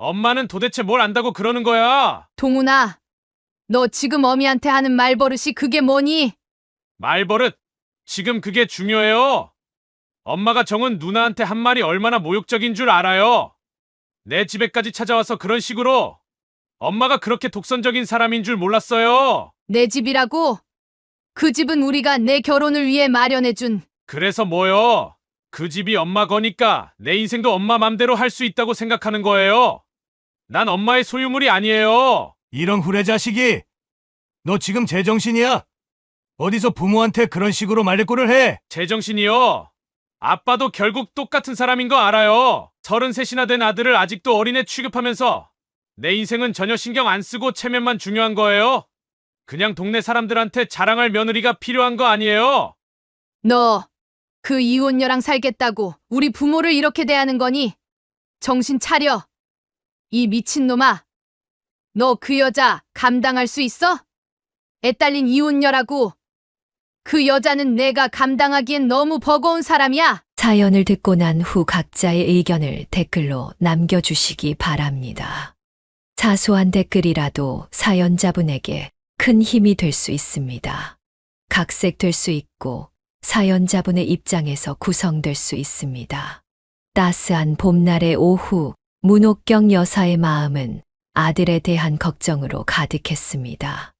엄마는 도대체 뭘 안다고 그러는 거야? 동훈아, 너 지금 어미한테 하는 말버릇이 그게 뭐니? 말버릇. 지금 그게 중요해요. 엄마가 정은 누나한테 한 말이 얼마나 모욕적인 줄 알아요? 내 집에까지 찾아와서 그런 식으로. 엄마가 그렇게 독선적인 사람인 줄 몰랐어요. 내 집이라고? 그 집은 우리가 내 결혼을 위해 마련해준. 그래서 뭐요? 그 집이 엄마 거니까 내 인생도 엄마 맘대로 할 수 있다고 생각하는 거예요. 난 엄마의 소유물이 아니에요. 이런 후레자식이! 너 지금 제정신이야? 어디서 부모한테 그런 식으로 말대꾸를 해? 제정신이요. 아빠도 결국 똑같은 사람인 거 알아요. 33이나 된 아들을 아직도 어린애 취급하면서 내 인생은 전혀 신경 안 쓰고 체면만 중요한 거예요. 그냥 동네 사람들한테 자랑할 며느리가 필요한 거 아니에요. 너, 그 이혼녀랑 살겠다고 우리 부모를 이렇게 대하는 거니? 정신 차려. 이 미친놈아. 너 그 여자 감당할 수 있어? 애 딸린 이혼녀라고. 그 여자는 내가 감당하기엔 너무 버거운 사람이야. 사연을 듣고 난 후 각자의 의견을 댓글로 남겨주시기 바랍니다. 사소한 댓글이라도 사연자분에게 큰 힘이 될 수 있습니다. 각색될 수 있고 사연자분의 입장에서 구성될 수 있습니다. 따스한 봄날의 오후, 문옥경 여사의 마음은 아들에 대한 걱정으로 가득했습니다.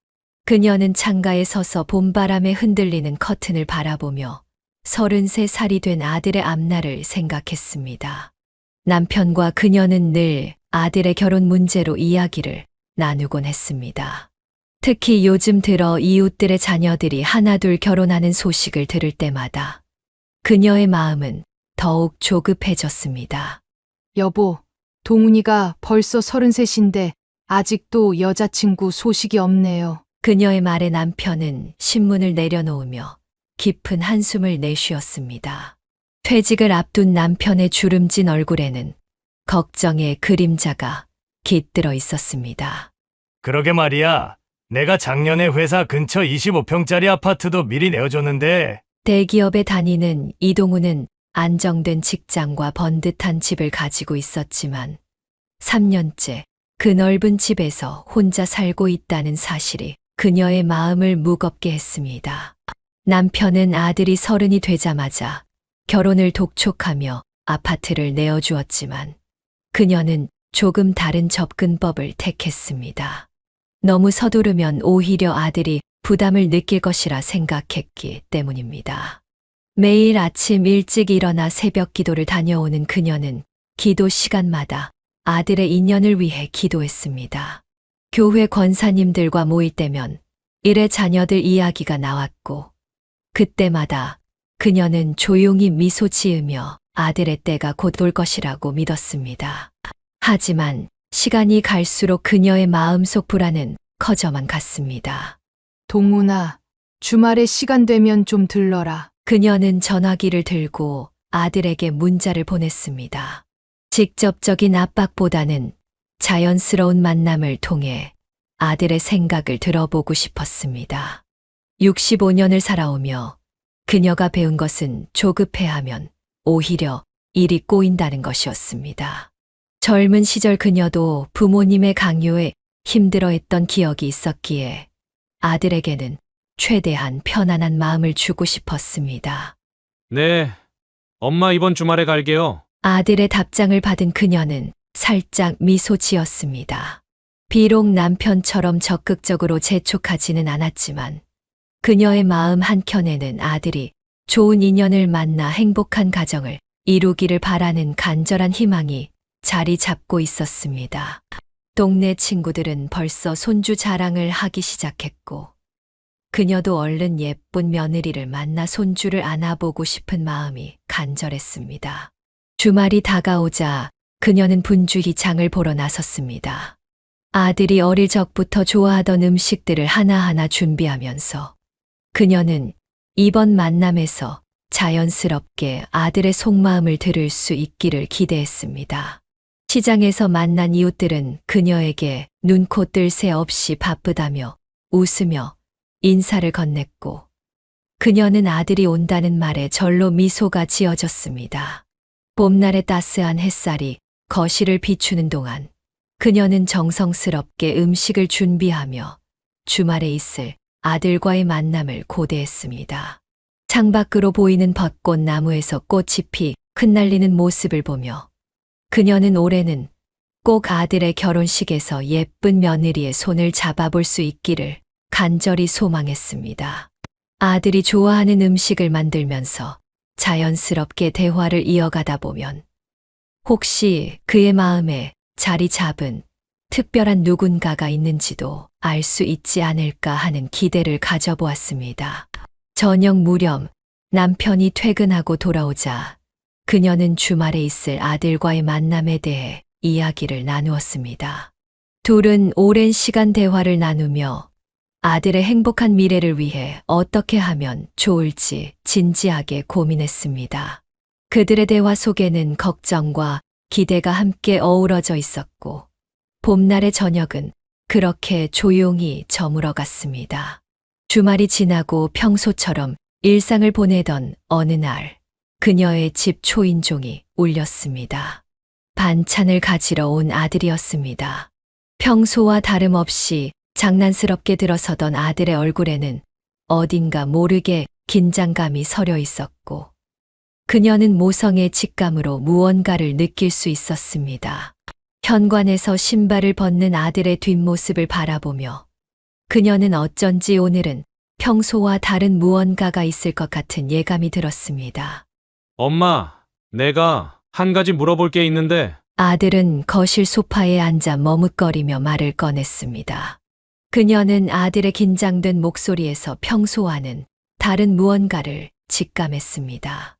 그녀는 창가에 서서 봄바람에 흔들리는 커튼을 바라보며 33살이 된 아들의 앞날을 생각했습니다. 남편과 그녀는 늘 아들의 결혼 문제로 이야기를 나누곤 했습니다. 특히 요즘 들어 이웃들의 자녀들이 하나둘 결혼하는 소식을 들을 때마다 그녀의 마음은 더욱 조급해졌습니다. 여보, 동훈이가 벌써 33인데 아직도 여자친구 소식이 없네요. 그녀의 말에 남편은 신문을 내려놓으며 깊은 한숨을 내쉬었습니다. 퇴직을 앞둔 남편의 주름진 얼굴에는 걱정의 그림자가 깃들어 있었습니다. 그러게 말이야. 내가 작년에 회사 근처 25평짜리 아파트도 미리 내어줬는데 대기업에 다니는 이동훈은 안정된 직장과 번듯한 집을 가지고 있었지만 3년째 그 넓은 집에서 혼자 살고 있다는 사실이 그녀의 마음을 무겁게 했습니다. 남편은 아들이 30이 되자마자 결혼을 독촉하며 아파트를 내어주었지만 그녀는 조금 다른 접근법을 택했습니다. 너무 서두르면 오히려 아들이 부담을 느낄 것이라 생각했기 때문입니다. 매일 아침 일찍 일어나 새벽 기도를 다녀오는 그녀는 기도 시간마다 아들의 인연을 위해 기도했습니다. 교회 권사님들과 모일 때면 일의 자녀들 이야기가 나왔고 그때마다 그녀는 조용히 미소 지으며 아들의 때가 곧 올 것이라고 믿었습니다. 하지만 시간이 갈수록 그녀의 마음속 불안은 커져만 갔습니다. 동훈아, 주말에 시간 되면 좀 들러라. 그녀는 전화기를 들고 아들에게 문자를 보냈습니다. 직접적인 압박보다는 자연스러운 만남을 통해 아들의 생각을 들어보고 싶었습니다. 65년을 살아오며 그녀가 배운 것은 조급해하면 오히려 일이 꼬인다는 것이었습니다. 젊은 시절 그녀도 부모님의 강요에 힘들어했던 기억이 있었기에 아들에게는 최대한 편안한 마음을 주고 싶었습니다. 네. 엄마 이번 주말에 갈게요. 아들의 답장을 받은 그녀는 살짝 미소 지었습니다. 비록 남편처럼 적극적으로 재촉하지는 않았지만 그녀의 마음 한켠에는 아들이 좋은 인연을 만나 행복한 가정을 이루기를 바라는 간절한 희망이 자리 잡고 있었습니다. 동네 친구들은 벌써 손주 자랑을 하기 시작했고 그녀도 얼른 예쁜 며느리를 만나 손주를 안아보고 싶은 마음이 간절했습니다. 주말이 다가오자 그녀는 분주히 장을 보러 나섰습니다. 아들이 어릴 적부터 좋아하던 음식들을 하나하나 준비하면서 그녀는 이번 만남에서 자연스럽게 아들의 속마음을 들을 수 있기를 기대했습니다. 시장에서 만난 이웃들은 그녀에게 눈코 뜰 새 없이 바쁘다며 웃으며 인사를 건넸고 그녀는 아들이 온다는 말에 절로 미소가 지어졌습니다. 봄날의 따스한 햇살이 거실을 비추는 동안 그녀는 정성스럽게 음식을 준비하며 주말에 있을 아들과의 만남을 고대했습니다. 창밖으로 보이는 벚꽃 나무에서 꽃이 피 흩날리는 모습을 보며 그녀는 올해는 꼭 아들의 결혼식에서 예쁜 며느리의 손을 잡아볼 수 있기를 간절히 소망했습니다. 아들이 좋아하는 음식을 만들면서 자연스럽게 대화를 이어가다 보면 혹시 그의 마음에 자리 잡은 특별한 누군가가 있는지도 알 수 있지 않을까 하는 기대를 가져보았습니다. 저녁 무렵 남편이 퇴근하고 돌아오자 그녀는 주말에 있을 아들과의 만남에 대해 이야기를 나누었습니다. 둘은 오랜 시간 대화를 나누며 아들의 행복한 미래를 위해 어떻게 하면 좋을지 진지하게 고민했습니다. 그들의 대화 속에는 걱정과 기대가 함께 어우러져 있었고 봄날의 저녁은 그렇게 조용히 저물어 갔습니다. 주말이 지나고 평소처럼 일상을 보내던 어느 날 그녀의 집 초인종이 울렸습니다. 반찬을 가지러 온 아들이었습니다. 평소와 다름없이 장난스럽게 들어서던 아들의 얼굴에는 어딘가 모르게 긴장감이 서려 있었고 그녀는 모성의 직감으로 무언가를 느낄 수 있었습니다. 현관에서 신발을 벗는 아들의 뒷모습을 바라보며 그녀는 어쩐지 오늘은 평소와 다른 무언가가 있을 것 같은 예감이 들었습니다. 엄마, 내가 한 가지 물어볼 게 있는데, 아들은 거실 소파에 앉아 머뭇거리며 말을 꺼냈습니다. 그녀는 아들의 긴장된 목소리에서 평소와는 다른 무언가를 직감했습니다.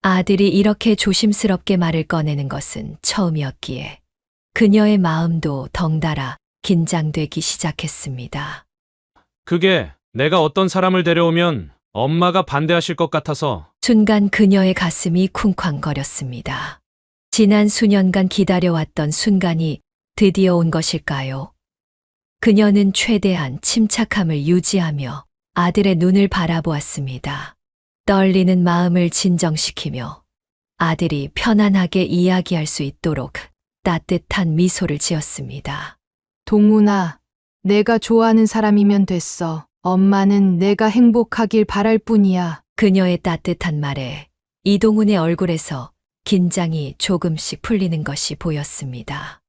아들이 이렇게 조심스럽게 말을 꺼내는 것은 처음이었기에 그녀의 마음도 덩달아 긴장되기 시작했습니다. 그게 내가 어떤 사람을 데려오면 엄마가 반대하실 것 같아서. 순간 그녀의 가슴이 쿵쾅거렸습니다. 지난 수년간 기다려왔던 순간이 드디어 온 것일까요? 그녀는 최대한 침착함을 유지하며 아들의 눈을 바라보았습니다. 떨리는 마음을 진정시키며 아들이 편안하게 이야기할 수 있도록 따뜻한 미소를 지었습니다. 동훈아, 내가 좋아하는 사람이면 됐어. 엄마는 내가 행복하길 바랄 뿐이야. 그녀의 따뜻한 말에 이동훈의 얼굴에서 긴장이 조금씩 풀리는 것이 보였습니다.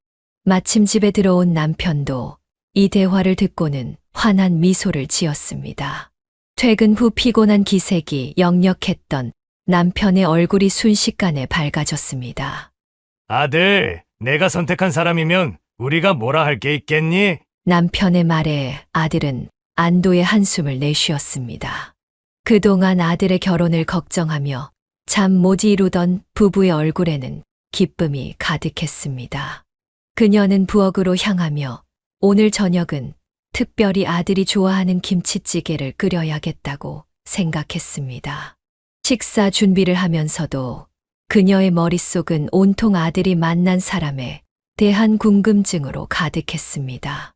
마침 집에 들어온 남편도 이 대화를 듣고는 환한 미소를 지었습니다. 퇴근 후 피곤한 기색이 역력했던 남편의 얼굴이 순식간에 밝아졌습니다. 아들, 내가 선택한 사람이면 우리가 뭐라 할 게 있겠니? 남편의 말에 아들은 안도의 한숨을 내쉬었습니다. 그동안 아들의 결혼을 걱정하며 잠 못 이루던 부부의 얼굴에는 기쁨이 가득했습니다. 그녀는 부엌으로 향하며 오늘 저녁은 특별히 아들이 좋아하는 김치찌개를 끓여야겠다고 생각했습니다. 식사 준비를 하면서도 그녀의 머릿속은 온통 아들이 만난 사람에 대한 궁금증으로 가득했습니다.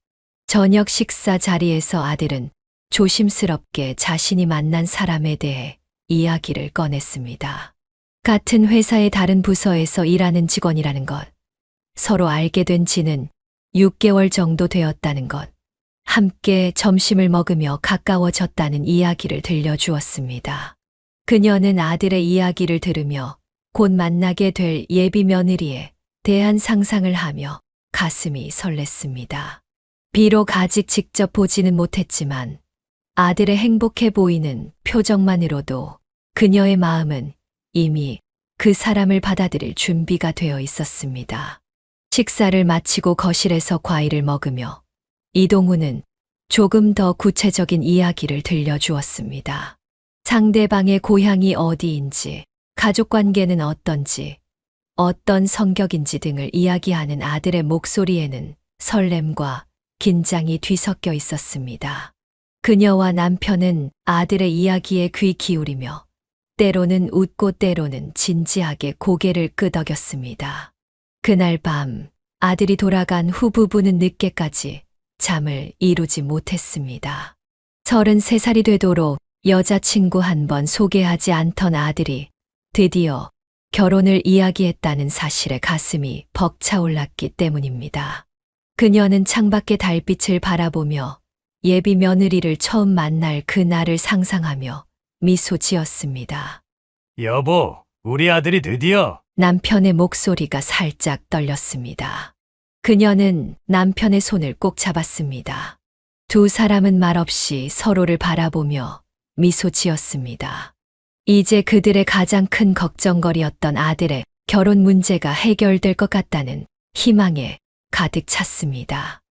저녁 식사 자리에서 아들은 조심스럽게 자신이 만난 사람에 대해 이야기를 꺼냈습니다. 같은 회사의 다른 부서에서 일하는 직원이라는 것, 서로 알게 된 지는 6개월 정도 되었다는 것, 함께 점심을 먹으며 가까워졌다는 이야기를 들려주었습니다. 그녀는 아들의 이야기를 들으며 곧 만나게 될 예비 며느리에 대한 상상을 하며 가슴이 설렜습니다. 비록 아직 직접 보지는 못했지만 아들의 행복해 보이는 표정만으로도 그녀의 마음은 이미 그 사람을 받아들일 준비가 되어 있었습니다. 식사를 마치고 거실에서 과일을 먹으며 이동훈은 조금 더 구체적인 이야기를 들려주었습니다. 상대방의 고향이 어디인지, 가족 관계는 어떤지, 어떤 성격인지 등을 이야기하는 아들의 목소리에는 설렘과 긴장이 뒤섞여 있었습니다. 그녀와 남편은 아들의 이야기에 귀 기울이며 때로는 웃고 때로는 진지하게 고개를 끄덕였습니다. 그날 밤 아들이 돌아간 후 부부는 늦게까지 잠을 이루지 못했습니다. 33살이 되도록 여자친구 한 번 소개하지 않던 아들이 드디어 결혼을 이야기했다는 사실에 가슴이 벅차올랐기 때문입니다. 그녀는 창밖의 달빛을 바라보며 예비 며느리를 처음 만날 그날을 상상하며 미소 지었습니다. 여보, 우리 아들이 드디어. 남편의 목소리가 살짝 떨렸습니다. 그녀는 남편의 손을 꼭 잡았습니다. 두 사람은 말없이 서로를 바라보며 미소 지었습니다. 이제 그들의 가장 큰 걱정거리였던 아들의 결혼 문제가 해결될 것 같다는 희망에 가득 찼습니다.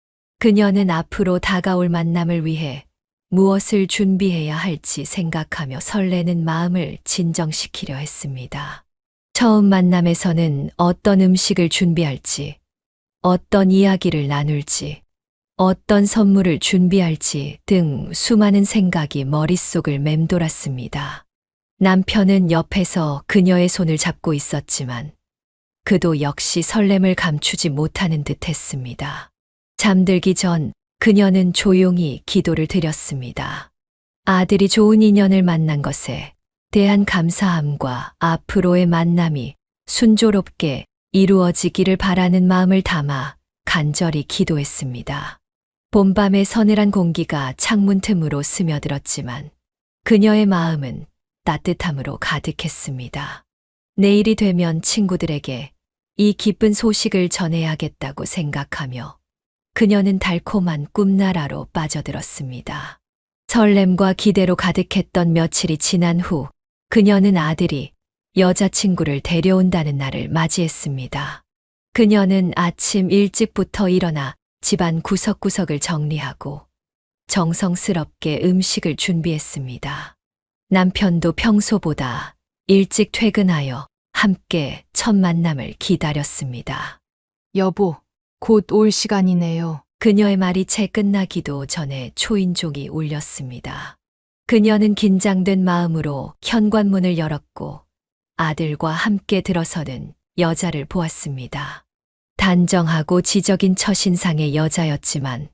그녀는 앞으로 다가올 만남을 위해 무엇을 준비해야 할지 생각하며 설레는 마음을 진정시키려 했습니다. 처음 만남에서는 어떤 음식을 준비할지, 어떤 이야기를 나눌지, 어떤 선물을 준비할지 등 수많은 생각이 머릿속을 맴돌았습니다. 남편은 옆에서 그녀의 손을 잡고 있었지만 그도 역시 설렘을 감추지 못하는 듯 했습니다. 잠들기 전 그녀는 조용히 기도를 드렸습니다. 아들이 좋은 인연을 만난 것에 대한 감사함과 앞으로의 만남이 순조롭게 이루어지기를 바라는 마음을 담아 간절히 기도했습니다. 봄밤의 서늘한 공기가 창문 틈으로 스며들었지만 그녀의 마음은 따뜻함으로 가득했습니다. 내일이 되면 친구들에게 이 기쁜 소식을 전해야겠다고 생각하며 그녀는 달콤한 꿈나라로 빠져들었습니다. 설렘과 기대로 가득했던 며칠이 지난 후 그녀는 아들이 여자친구를 데려온다는 날을 맞이했습니다. 그녀는 아침 일찍부터 일어나 집안 구석구석을 정리하고 정성스럽게 음식을 준비했습니다. 남편도 평소보다 일찍 퇴근하여 함께 첫 만남을 기다렸습니다. 여보, 곧 올 시간이네요. 그녀의 말이 채 끝나기도 전에 초인종이 울렸습니다. 그녀는 긴장된 마음으로 현관문을 열었고 아들과 함께 들어서는 여자를 보았습니다. 단정하고 지적인 첫인상의 여자였지만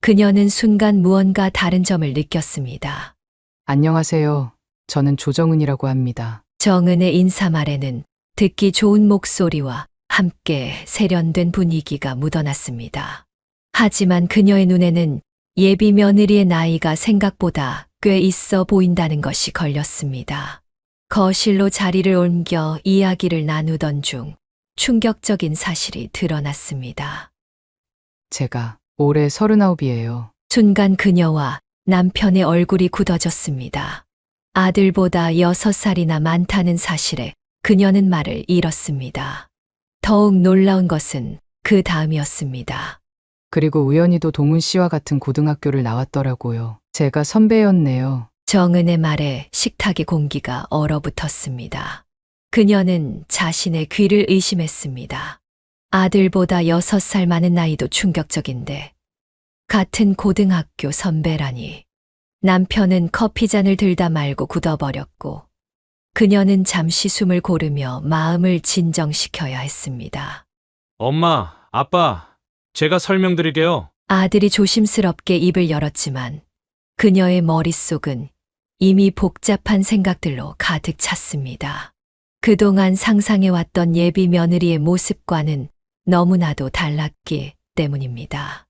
그녀는 순간 무언가 다른 점을 느꼈습니다. 안녕하세요. 저는 조정은이라고 합니다. 정은의 인사말에는 듣기 좋은 목소리와 함께 세련된 분위기가 묻어났습니다. 하지만 그녀의 눈에는 예비 며느리의 나이가 생각보다 꽤 있어 보인다는 것이 걸렸습니다. 거실로 자리를 옮겨 이야기를 나누던 중 충격적인 사실이 드러났습니다. 제가 올해 39이에요. 순간 그녀와 남편의 얼굴이 굳어졌습니다. 아들보다 6살이나 많다는 사실에 그녀는 말을 잃었습니다. 더욱 놀라운 것은 그 다음이었습니다. 그리고 우연히도 동은 씨와 같은 고등학교를 나왔더라고요. 제가 선배였네요. 정은의 말에 식탁의 공기가 얼어붙었습니다. 그녀는 자신의 귀를 의심했습니다. 아들보다 6살 많은 나이도 충격적인데 같은 고등학교 선배라니. 남편은 커피잔을 들다 말고 굳어버렸고 그녀는 잠시 숨을 고르며 마음을 진정시켜야 했습니다. 엄마, 아빠, 제가 설명드릴게요. 아들이 조심스럽게 입을 열었지만 그녀의 머릿속은 이미 복잡한 생각들로 가득 찼습니다. 그동안 상상해왔던 예비 며느리의 모습과는 너무나도 달랐기 때문입니다.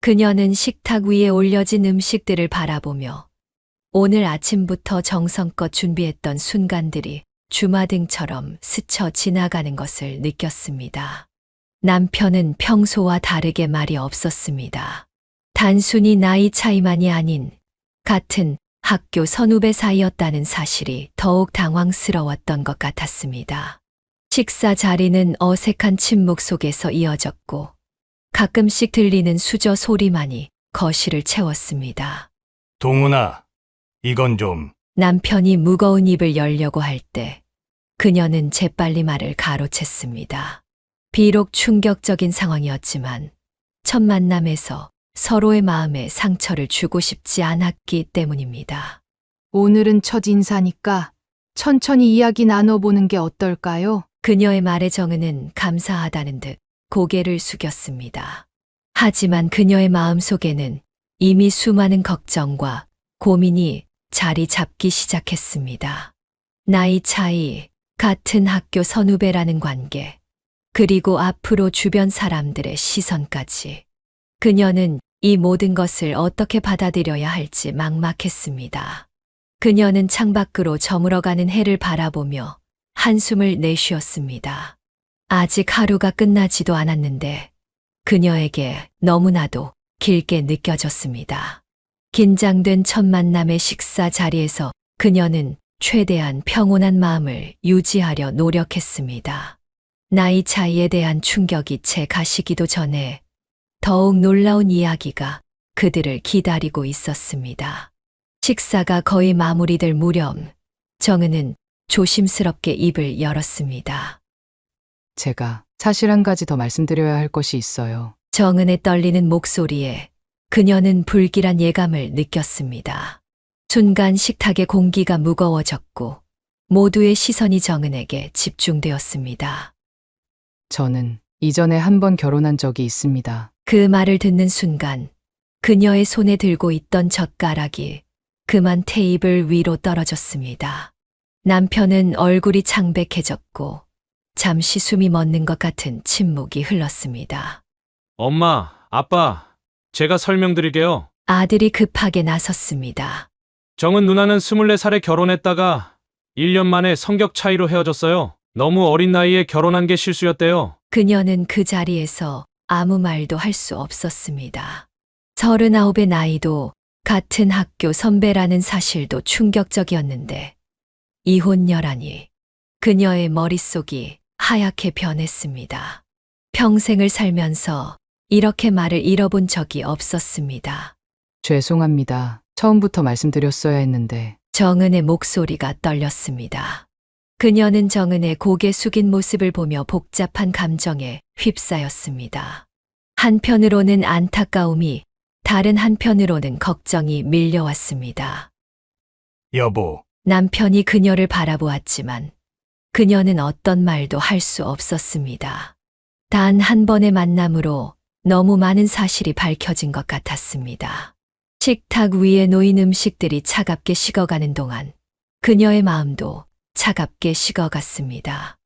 그녀는 식탁 위에 올려진 음식들을 바라보며 오늘 아침부터 정성껏 준비했던 순간들이 주마등처럼 스쳐 지나가는 것을 느꼈습니다. 남편은 평소와 다르게 말이 없었습니다. 단순히 나이 차이만이 아닌 같은 학교 선후배 사이였다는 사실이 더욱 당황스러웠던 것 같았습니다. 식사 자리는 어색한 침묵 속에서 이어졌고 가끔씩 들리는 수저 소리만이 거실을 채웠습니다. 동훈아, 이건 좀. 남편이 무거운 입을 열려고 할 때 그녀는 재빨리 말을 가로챘습니다. 비록 충격적인 상황이었지만 첫 만남에서 서로의 마음에 상처를 주고 싶지 않았기 때문입니다. 오늘은 첫 인사니까 천천히 이야기 나눠보는 게 어떨까요? 그녀의 말에 정은은 감사하다는 듯 고개를 숙였습니다. 하지만 그녀의 마음속에는 이미 수많은 걱정과 고민이 자리 잡기 시작했습니다. 나이 차이, 같은 학교 선후배라는 관계, 그리고 앞으로 주변 사람들의 시선까지. 그녀는 이 모든 것을 어떻게 받아들여야 할지 막막했습니다. 그녀는 창밖으로 저물어가는 해를 바라보며 한숨을 내쉬었습니다. 아직 하루가 끝나지도 않았는데 그녀에게 너무나도 길게 느껴졌습니다. 긴장된 첫 만남의 식사 자리에서 그녀는 최대한 평온한 마음을 유지하려 노력했습니다. 나이 차이에 대한 충격이 채 가시기도 전에 더욱 놀라운 이야기가 그들을 기다리고 있었습니다. 식사가 거의 마무리될 무렵 정은은 조심스럽게 입을 열었습니다. 제가 사실 한 가지 더 말씀드려야 할 것이 있어요. 정은의 떨리는 목소리에 그녀는 불길한 예감을 느꼈습니다. 순간 식탁의 공기가 무거워졌고 모두의 시선이 정은에게 집중되었습니다. 저는 이전에 한 번 결혼한 적이 있습니다. 그 말을 듣는 순간 그녀의 손에 들고 있던 젓가락이 그만 테이블 위로 떨어졌습니다. 남편은 얼굴이 창백해졌고 잠시 숨이 멎는 것 같은 침묵이 흘렀습니다. 엄마, 아빠, 제가 설명드릴게요. 아들이 급하게 나섰습니다. 정은 누나는 24살에 결혼했다가 1년 만에 성격 차이로 헤어졌어요. 너무 어린 나이에 결혼한 게 실수였대요. 그녀는 그 자리에서 아무 말도 할 수 없었습니다. 39의 나이도 같은 학교 선배라는 사실도 충격적이었는데 이혼녀라니 그녀의 머릿속이 하얗게 변했습니다. 평생을 살면서 이렇게 말을 잃어본 적이 없었습니다. 죄송합니다. 처음부터 말씀드렸어야 했는데. 정은의 목소리가 떨렸습니다. 그녀는 정은의 고개 숙인 모습을 보며 복잡한 감정에 휩싸였습니다. 한편으로는 안타까움이, 다른 한편으로는 걱정이 밀려왔습니다. 여보, 남편이 그녀를 바라보았지만 그녀는 어떤 말도 할 수 없었습니다. 단 한 번의 만남으로 너무 많은 사실이 밝혀진 것 같았습니다. 식탁 위에 놓인 음식들이 차갑게 식어가는 동안 그녀의 마음도 차갑게 식어갔습니다.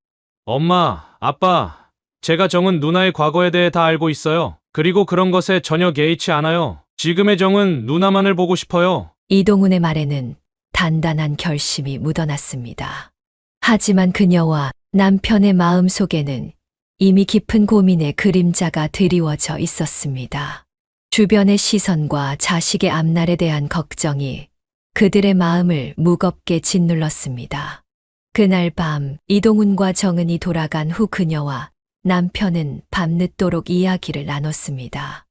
엄마, 아빠, 제가 정은 누나의 과거에 대해 다 알고 있어요. 그리고 그런 것에 전혀 개의치 않아요. 지금의 정은 누나만을 보고 싶어요. 이동훈의 말에는 단단한 결심이 묻어났습니다. 하지만 그녀와 남편의 마음 속에는 이미 깊은 고민의 그림자가 드리워져 있었습니다. 주변의 시선과 자식의 앞날에 대한 걱정이 그들의 마음을 무겁게 짓눌렀습니다. 그날 밤 이동훈과 정은이 돌아간 후 그녀와 남편은 밤늦도록 이야기를 나눴습니다.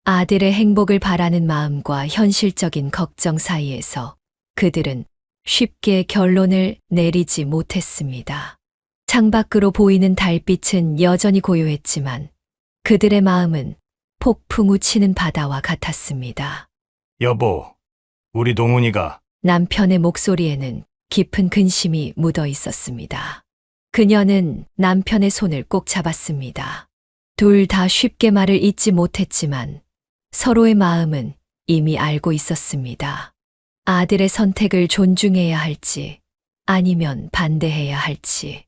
아들의 행복을 바라는 마음과 현실적인 걱정 사이에서 그들은 쉽게 결론을 내리지 못했습니다. 창밖으로 보이는 달빛은 여전히 고요했지만 그들의 마음은 폭풍 우치는 바다와 같았습니다. 여보, 우리 동훈이가 남편의 목소리에는 깊은 근심이 묻어 있었습니다. 그녀는 남편의 손을 꼭 잡았습니다. 둘 다 쉽게 말을 잇지 못했지만 서로의 마음은 이미 알고 있었습니다. 아들의 선택을 존중해야 할지 아니면 반대해야 할지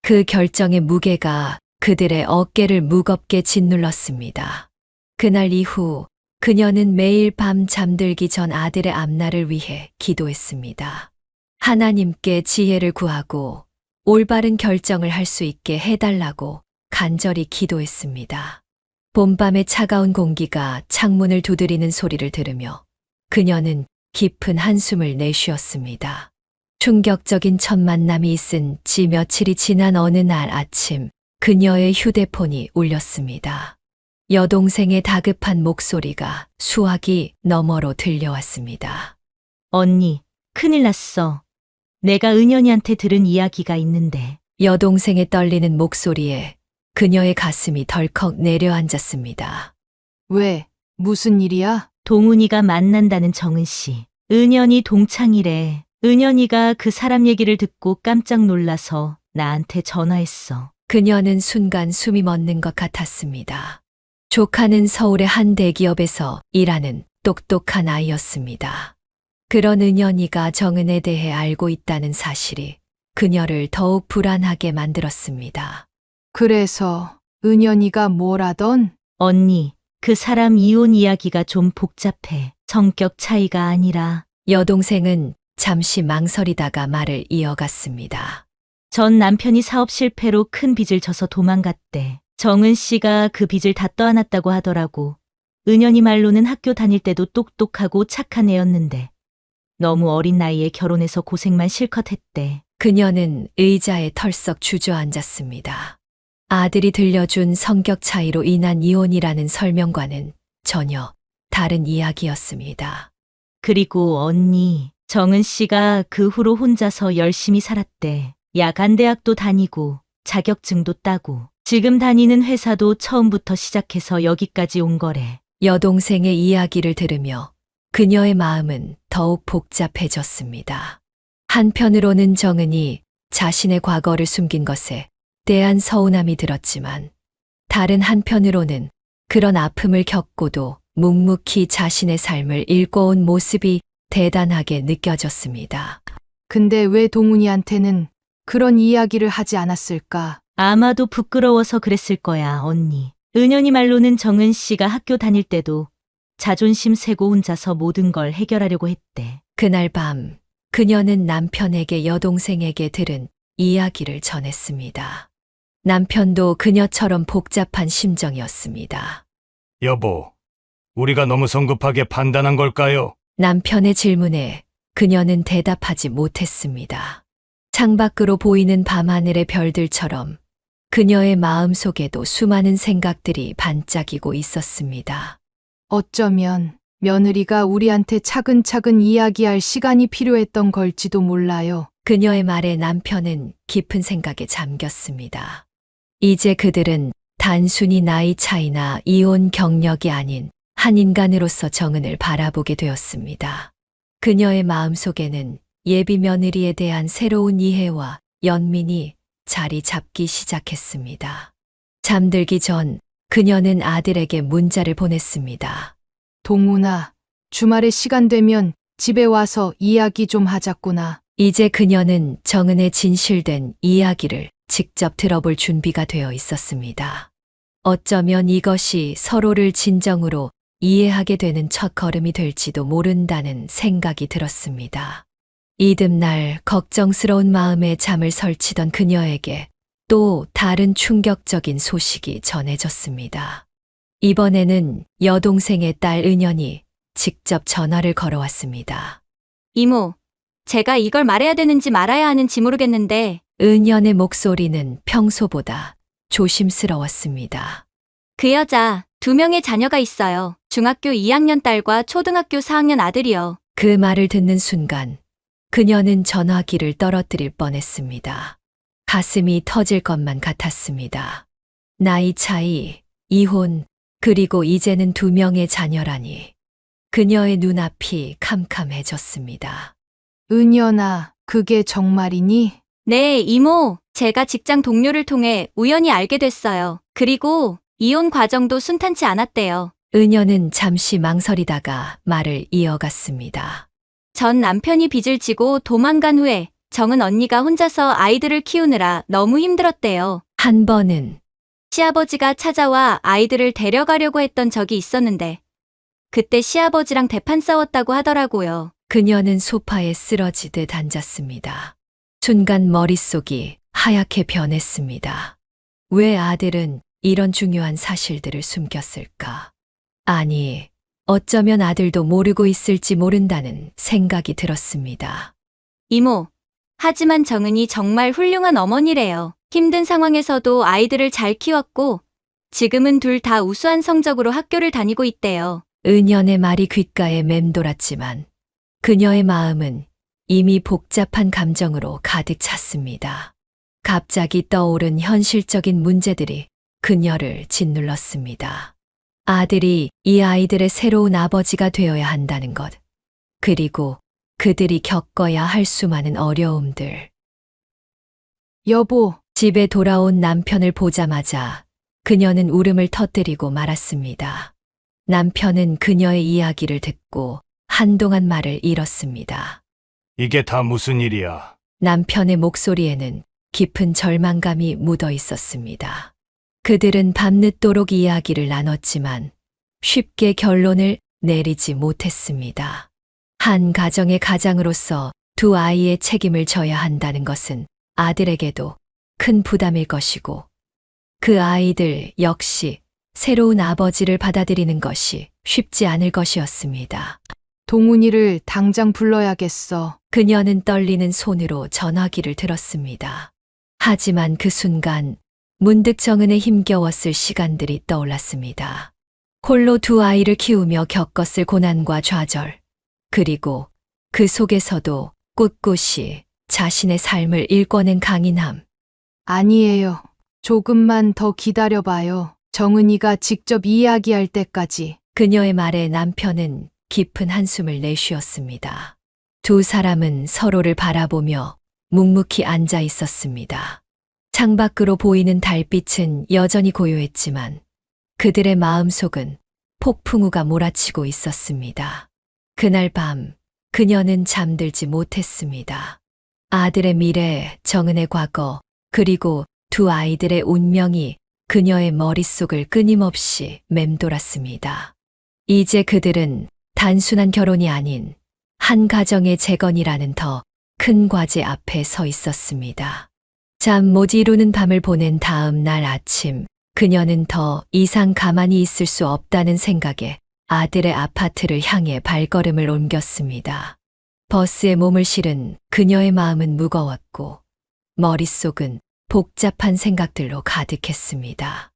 그 결정의 무게가 그들의 어깨를 무겁게 짓눌렀습니다. 그날 이후 그녀는 매일 밤 잠들기 전 아들의 앞날을 위해 기도했습니다. 하나님께 지혜를 구하고 올바른 결정을 할 수 있게 해달라고 간절히 기도했습니다. 봄밤의 차가운 공기가 창문을 두드리는 소리를 들으며 그녀는 깊은 한숨을 내쉬었습니다. 충격적인 첫 만남이 있은 지 며칠이 지난 어느 날 아침 그녀의 휴대폰이 울렸습니다. 여동생의 다급한 목소리가 수화기 너머로 들려왔습니다. 언니, 큰일 났어. 내가 은연이한테 들은 이야기가 있는데. 여동생의 떨리는 목소리에 그녀의 가슴이 덜컥 내려앉았습니다. 왜? 무슨 일이야? 동훈이가 만난다는 정은 씨. 은연이 동창이래. 은연이가 그 사람 얘기를 듣고 깜짝 놀라서 나한테 전화했어. 그녀는 순간 숨이 멎는 것 같았습니다. 조카는 서울의 한 대기업에서 일하는 똑똑한 아이였습니다. 그런 은연이가 정은에 대해 알고 있다는 사실이 그녀를 더욱 불안하게 만들었습니다. 그래서 은연이가 뭘 하던? 언니, 그 사람 이혼 이야기가 좀 복잡해. 성격 차이가 아니라 여동생은 잠시 망설이다가 말을 이어갔습니다. 전 남편이 사업 실패로 큰 빚을 져서 도망갔대. 정은 씨가 그 빚을 다 떠안았다고 하더라고. 은연이 말로는 학교 다닐 때도 똑똑하고 착한 애였는데 너무 어린 나이에 결혼해서 고생만 실컷 했대. 그녀는 의자에 털썩 주저앉았습니다. 아들이 들려준 성격 차이로 인한 이혼이라는 설명과는 전혀 다른 이야기였습니다. 그리고 언니, 정은 씨가 그 후로 혼자서 열심히 살았대. 야간대학도 다니고 자격증도 따고 지금 다니는 회사도 처음부터 시작해서 여기까지 온 거래. 여동생의 이야기를 들으며 그녀의 마음은 더욱 복잡해졌습니다. 한편으로는 정은이 자신의 과거를 숨긴 것에 대한 서운함이 들었지만 다른 한편으로는 그런 아픔을 겪고도 묵묵히 자신의 삶을 읽어온 모습이 대단하게 느껴졌습니다. 근데 왜 동훈이한테는 그런 이야기를 하지 않았을까? 아마도 부끄러워서 그랬을 거야, 언니. 은연이 말로는 정은 씨가 학교 다닐 때도 자존심 세고 혼자서 모든 걸 해결하려고 했대. 그날 밤 그녀는 남편에게 여동생에게 들은 이야기를 전했습니다. 남편도 그녀처럼 복잡한 심정이었습니다. 여보, 우리가 너무 성급하게 판단한 걸까요? 남편의 질문에 그녀는 대답하지 못했습니다. 창밖으로 보이는 밤하늘의 별들처럼 그녀의 마음속에도 수많은 생각들이 반짝이고 있었습니다. 어쩌면 며느리가 우리한테 차근차근 이야기할 시간이 필요했던 걸지도 몰라요. 그녀의 말에 남편은 깊은 생각에 잠겼습니다. 이제 그들은 단순히 나이 차이나 이혼 경력이 아닌 한 인간으로서 정은을 바라보게 되었습니다. 그녀의 마음속에는 예비 며느리에 대한 새로운 이해와 연민이 자리 잡기 시작했습니다. 잠들기 전 그녀는 아들에게 문자를 보냈습니다. 동훈아, 주말에 시간 되면 집에 와서 이야기 좀 하자꾸나. 이제 그녀는 정은의 진실된 이야기를 직접 들어볼 준비가 되어 있었습니다. 어쩌면 이것이 서로를 진정으로 이해하게 되는 첫걸음이 될지도 모른다는 생각이 들었습니다. 이듬날 걱정스러운 마음에 잠을 설치던 그녀에게 또 다른 충격적인 소식이 전해졌습니다. 이번에는 여동생의 딸 은연이 직접 전화를 걸어왔습니다. 이모, 제가 이걸 말해야 되는지 말아야 하는지 모르겠는데 은연의 목소리는 평소보다 조심스러웠습니다. 그 여자 2명의 자녀가 있어요. 중학교 2학년 딸과 초등학교 4학년 아들이요. 그 말을 듣는 순간 그녀는 전화기를 떨어뜨릴 뻔했습니다. 가슴이 터질 것만 같았습니다. 나이 차이, 이혼, 그리고 이제는 2명의 자녀라니. 그녀의 눈앞이 캄캄해졌습니다. 은연아, 그게 정말이니? 네, 이모. 제가 직장 동료를 통해 우연히 알게 됐어요. 그리고 이혼 과정도 순탄치 않았대요. 은연은 잠시 망설이다가 말을 이어갔습니다. 전 남편이 빚을 지고 도망간 후에 정은 언니가 혼자서 아이들을 키우느라 너무 힘들었대요. 한 번은 시아버지가 찾아와 아이들을 데려가려고 했던 적이 있었는데 그때 시아버지랑 대판 싸웠다고 하더라고요. 그녀는 소파에 쓰러지듯 앉았습니다. 순간 머릿속이 하얗게 변했습니다. 왜 아들은 이런 중요한 사실들을 숨겼을까? 아니, 어쩌면 아들도 모르고 있을지 모른다는 생각이 들었습니다. 이모, 하지만 정은이 정말 훌륭한 어머니래요. 힘든 상황에서도 아이들을 잘 키웠고 지금은 둘 다 우수한 성적으로 학교를 다니고 있대요. 은연의 말이 귓가에 맴돌았지만 그녀의 마음은 이미 복잡한 감정으로 가득 찼습니다. 갑자기 떠오른 현실적인 문제들이 그녀를 짓눌렀습니다. 아들이 이 아이들의 새로운 아버지가 되어야 한다는 것, 그리고 그들이 겪어야 할 수많은 어려움들. 여보, 집에 돌아온 남편을 보자마자 그녀는 울음을 터뜨리고 말았습니다. 남편은 그녀의 이야기를 듣고 한동안 말을 잃었습니다. 이게 다 무슨 일이야? 남편의 목소리에는 깊은 절망감이 묻어 있었습니다. 그들은 밤늦도록 이야기를 나눴지만 쉽게 결론을 내리지 못했습니다. 한 가정의 가장으로서 두 아이의 책임을 져야 한다는 것은 아들에게도 큰 부담일 것이고 그 아이들 역시 새로운 아버지를 받아들이는 것이 쉽지 않을 것이었습니다. 동훈이를 당장 불러야겠어. 그녀는 떨리는 손으로 전화기를 들었습니다. 하지만 그 순간 문득 정은의 힘겨웠을 시간들이 떠올랐습니다. 홀로 두 아이를 키우며 겪었을 고난과 좌절, 그리고 그 속에서도 꿋꿋이 자신의 삶을 일궈낸 강인함. 아니에요. 조금만 더 기다려봐요. 정은이가 직접 이야기할 때까지. 그녀의 말에 남편은 깊은 한숨을 내쉬었습니다. 두 사람은 서로를 바라보며 묵묵히 앉아 있었습니다. 창밖으로 보이는 달빛은 여전히 고요했지만 그들의 마음속은 폭풍우가 몰아치고 있었습니다. 그날 밤 그녀는 잠들지 못했습니다. 아들의 미래, 정은의 과거, 그리고 두 아이들의 운명이 그녀의 머릿속을 끊임없이 맴돌았습니다. 이제 그들은 단순한 결혼이 아닌 한 가정의 재건이라는 더 큰 과제 앞에 서 있었습니다. 잠 못 이루는 밤을 보낸 다음 날 아침, 그녀는 더 이상 가만히 있을 수 없다는 생각에 아들의 아파트를 향해 발걸음을 옮겼습니다. 버스에 몸을 실은 그녀의 마음은 무거웠고 머릿속은 복잡한 생각들로 가득했습니다.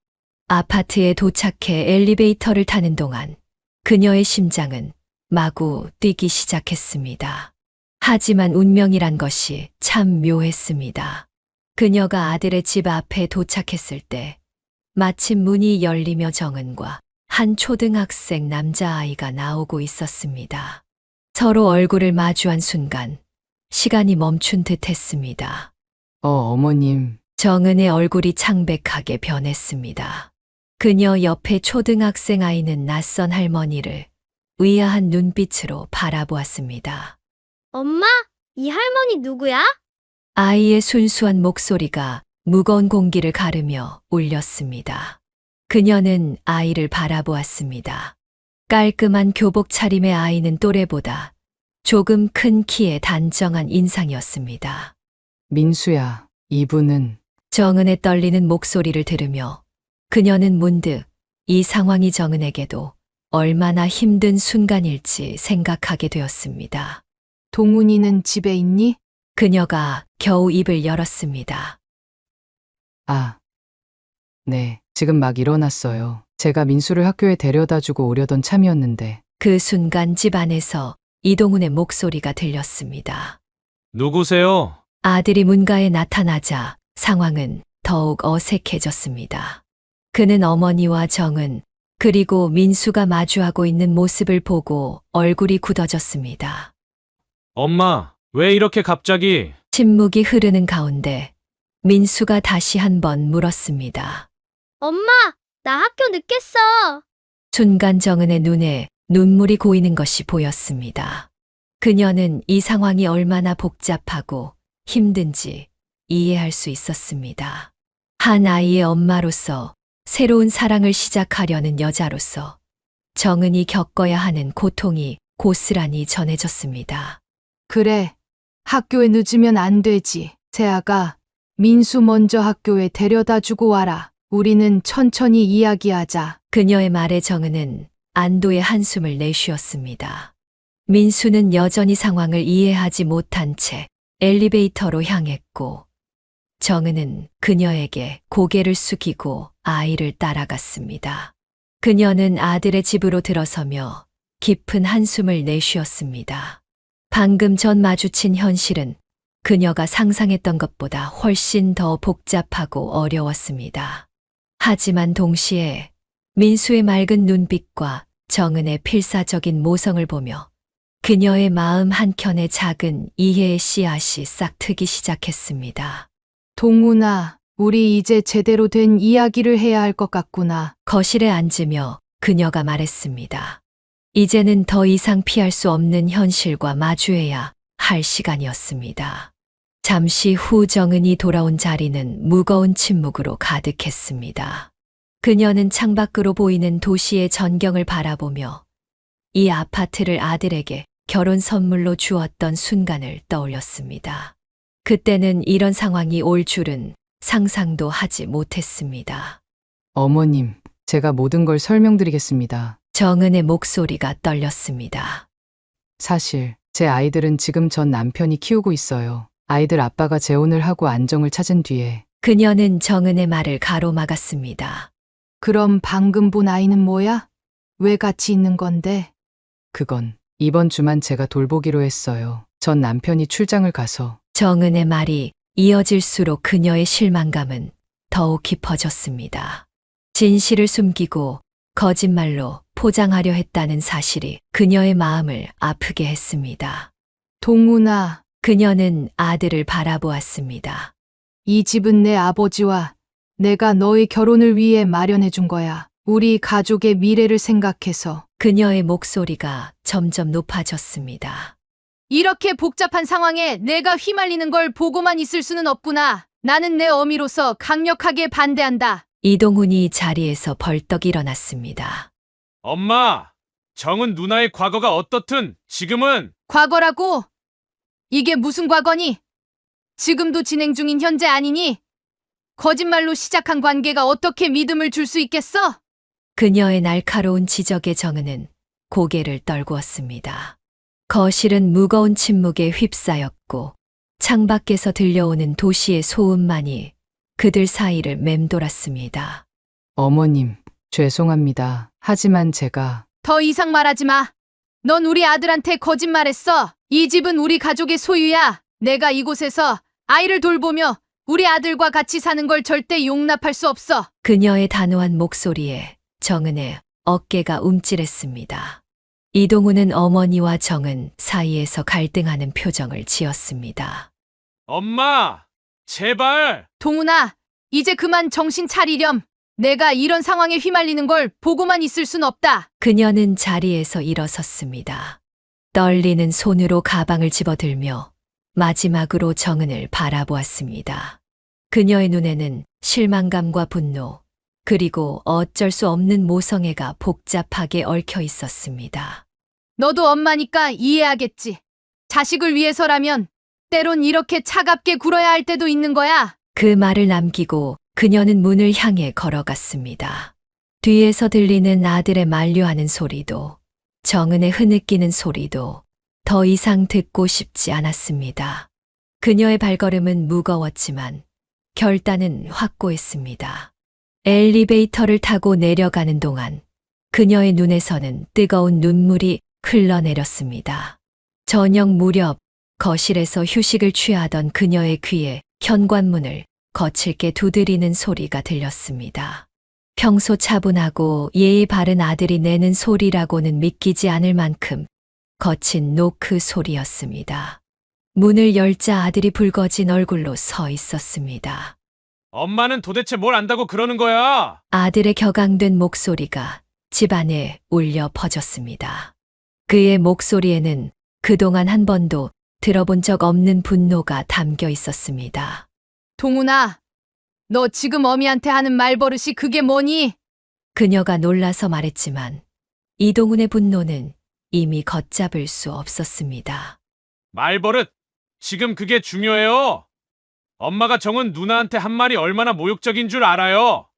아파트에 도착해 엘리베이터를 타는 동안 그녀의 심장은 마구 뛰기 시작했습니다. 하지만 운명이란 것이 참 묘했습니다. 그녀가 아들의 집 앞에 도착했을 때 마침 문이 열리며 정은과 한 초등학생 남자아이가 나오고 있었습니다. 서로 얼굴을 마주한 순간 시간이 멈춘 듯 했습니다. 어머님. 정은의 얼굴이 창백하게 변했습니다. 그녀 옆에 초등학생 아이는 낯선 할머니를 의아한 눈빛으로 바라보았습니다. 엄마, 이 할머니 누구야? 아이의 순수한 목소리가 무거운 공기를 가르며 울렸습니다. 그녀는 아이를 바라보았습니다. 깔끔한 교복 차림의 아이는 또래보다 조금 큰 키에 단정한 인상이었습니다. 민수야, 이분은 정은의 떨리는 목소리를 들으며 그녀는 문득 이 상황이 정은에게도 얼마나 힘든 순간일지 생각하게 되었습니다. 동훈이는 집에 있니? 그녀가 겨우 입을 열었습니다. 네, 지금 막 일어났어요. 제가 민수를 학교에 데려다 주고 오려던 참이었는데. 그 순간 집 안에서 이동훈의 목소리가 들렸습니다. 누구세요? 아들이 문가에 나타나자 상황은 더욱 어색해졌습니다. 그는 어머니와 정은 그리고 민수가 마주하고 있는 모습을 보고 얼굴이 굳어졌습니다. 엄마, 왜 이렇게 갑자기? 침묵이 흐르는 가운데 민수가 다시 한번 물었습니다. 엄마, 나 학교 늦겠어. 순간 정은의 눈에 눈물이 고이는 것이 보였습니다. 그녀는 이 상황이 얼마나 복잡하고 힘든지 이해할 수 있었습니다. 한 아이의 엄마로서 새로운 사랑을 시작하려는 여자로서 정은이 겪어야 하는 고통이 고스란히 전해졌습니다. 그래. 학교에 늦으면 안 되지. 세아가 민수 먼저 학교에 데려다 주고 와라. 우리는 천천히 이야기하자. 그녀의 말에 정은은 안도의 한숨을 내쉬었습니다. 민수는 여전히 상황을 이해하지 못한 채 엘리베이터로 향했고 정은은 그녀에게 고개를 숙이고 아이를 따라갔습니다. 그녀는 아들의 집으로 들어서며 깊은 한숨을 내쉬었습니다. 방금 전 마주친 현실은 그녀가 상상했던 것보다 훨씬 더 복잡하고 어려웠습니다. 하지만 동시에 민수의 맑은 눈빛과 정은의 필사적인 모성을 보며 그녀의 마음 한켠에 작은 이해의 씨앗이 싹트기 시작했습니다. 동훈아, 우리 이제 제대로 된 이야기를 해야 할 것 같구나. 거실에 앉으며 그녀가 말했습니다. 이제는 더 이상 피할 수 없는 현실과 마주해야 할 시간이었습니다. 잠시 후 정은이 돌아온 자리는 무거운 침묵으로 가득했습니다. 그녀는 창밖으로 보이는 도시의 전경을 바라보며 이 아파트를 아들에게 결혼 선물로 주었던 순간을 떠올렸습니다. 그때는 이런 상황이 올 줄은 상상도 하지 못했습니다. 어머님, 제가 모든 걸 설명드리겠습니다. 정은의 목소리가 떨렸습니다. 사실 제 아이들은 지금 전 남편이 키우고 있어요. 아이들 아빠가 재혼을 하고 안정을 찾은 뒤에 그녀는 정은의 말을 가로막았습니다. 그럼 방금 본 아이는 뭐야? 왜 같이 있는 건데? 그건 이번 주만 제가 돌보기로 했어요. 전 남편이 출장을 가서 정은의 말이 이어질수록 그녀의 실망감은 더욱 깊어졌습니다. 진실을 숨기고 거짓말로 포장하려 했다는 사실이 그녀의 마음을 아프게 했습니다. 동훈아, 그녀는 아들을 바라보았습니다. 이 집은 내 아버지와 내가 너의 결혼을 위해 마련해 준 거야. 우리 가족의 미래를 생각해서. 그녀의 목소리가 점점 높아졌습니다. 이렇게 복잡한 상황에 내가 휘말리는 걸 보고만 있을 수는 없구나. 나는 내 어미로서 강력하게 반대한다. 이동훈이 자리에서 벌떡 일어났습니다. 엄마, 정은 누나의 과거가 어떻든 지금은 과거라고? 이게 무슨 과거니? 지금도 진행 중인 현재 아니니? 거짓말로 시작한 관계가 어떻게 믿음을 줄 수 있겠어? 그녀의 날카로운 지적에 정은은 고개를 떨구었습니다. 거실은 무거운 침묵에 휩싸였고 창밖에서 들려오는 도시의 소음만이 그들 사이를 맴돌았습니다. 어머님, 죄송합니다. 하지만 제가 더 이상 말하지 마. 넌 우리 아들한테 거짓말했어. 이 집은 우리 가족의 소유야. 내가 이곳에서 아이를 돌보며 우리 아들과 같이 사는 걸 절대 용납할 수 없어. 그녀의 단호한 목소리에 정은의 어깨가 움찔했습니다. 이동훈은 어머니와 정은 사이에서 갈등하는 표정을 지었습니다. 엄마, 제발. 동훈아, 이제 그만 정신 차리렴. 내가 이런 상황에 휘말리는 걸 보고만 있을 순 없다. 그녀는 자리에서 일어섰습니다. 떨리는 손으로 가방을 집어들며 마지막으로 정은을 바라보았습니다. 그녀의 눈에는 실망감과 분노, 그리고 어쩔 수 없는 모성애가 복잡하게 얽혀 있었습니다. 너도 엄마니까 이해하겠지. 자식을 위해서라면 때론 이렇게 차갑게 굴어야 할 때도 있는 거야. 그 말을 남기고 그녀는 문을 향해 걸어갔습니다. 뒤에서 들리는 아들의 만류하는 소리도 정은의 흐느끼는 소리도 더 이상 듣고 싶지 않았습니다. 그녀의 발걸음은 무거웠지만 결단은 확고했습니다. 엘리베이터를 타고 내려가는 동안 그녀의 눈에서는 뜨거운 눈물이 흘러내렸습니다. 저녁 무렵 거실에서 휴식을 취하던 그녀의 귀에 현관문을 거칠게 두드리는 소리가 들렸습니다. 평소 차분하고 예의 바른 아들이 내는 소리라고는 믿기지 않을 만큼 거친 노크 소리였습니다. 문을 열자 아들이 붉어진 얼굴로 서 있었습니다. 엄마는 도대체 뭘 안다고 그러는 거야? 아들의 격앙된 목소리가 집안에 울려 퍼졌습니다. 그의 목소리에는 그동안 한 번도 들어본 적 없는 분노가 담겨 있었습니다. 동훈아, 너 지금 어미한테 하는 말버릇이 그게 뭐니? 그녀가 놀라서 말했지만 이동훈의 분노는 이미 걷잡을 수 없었습니다. 말버릇, 지금 그게 중요해요. 엄마가 정은 누나한테 한 말이 얼마나 모욕적인 줄 알아요?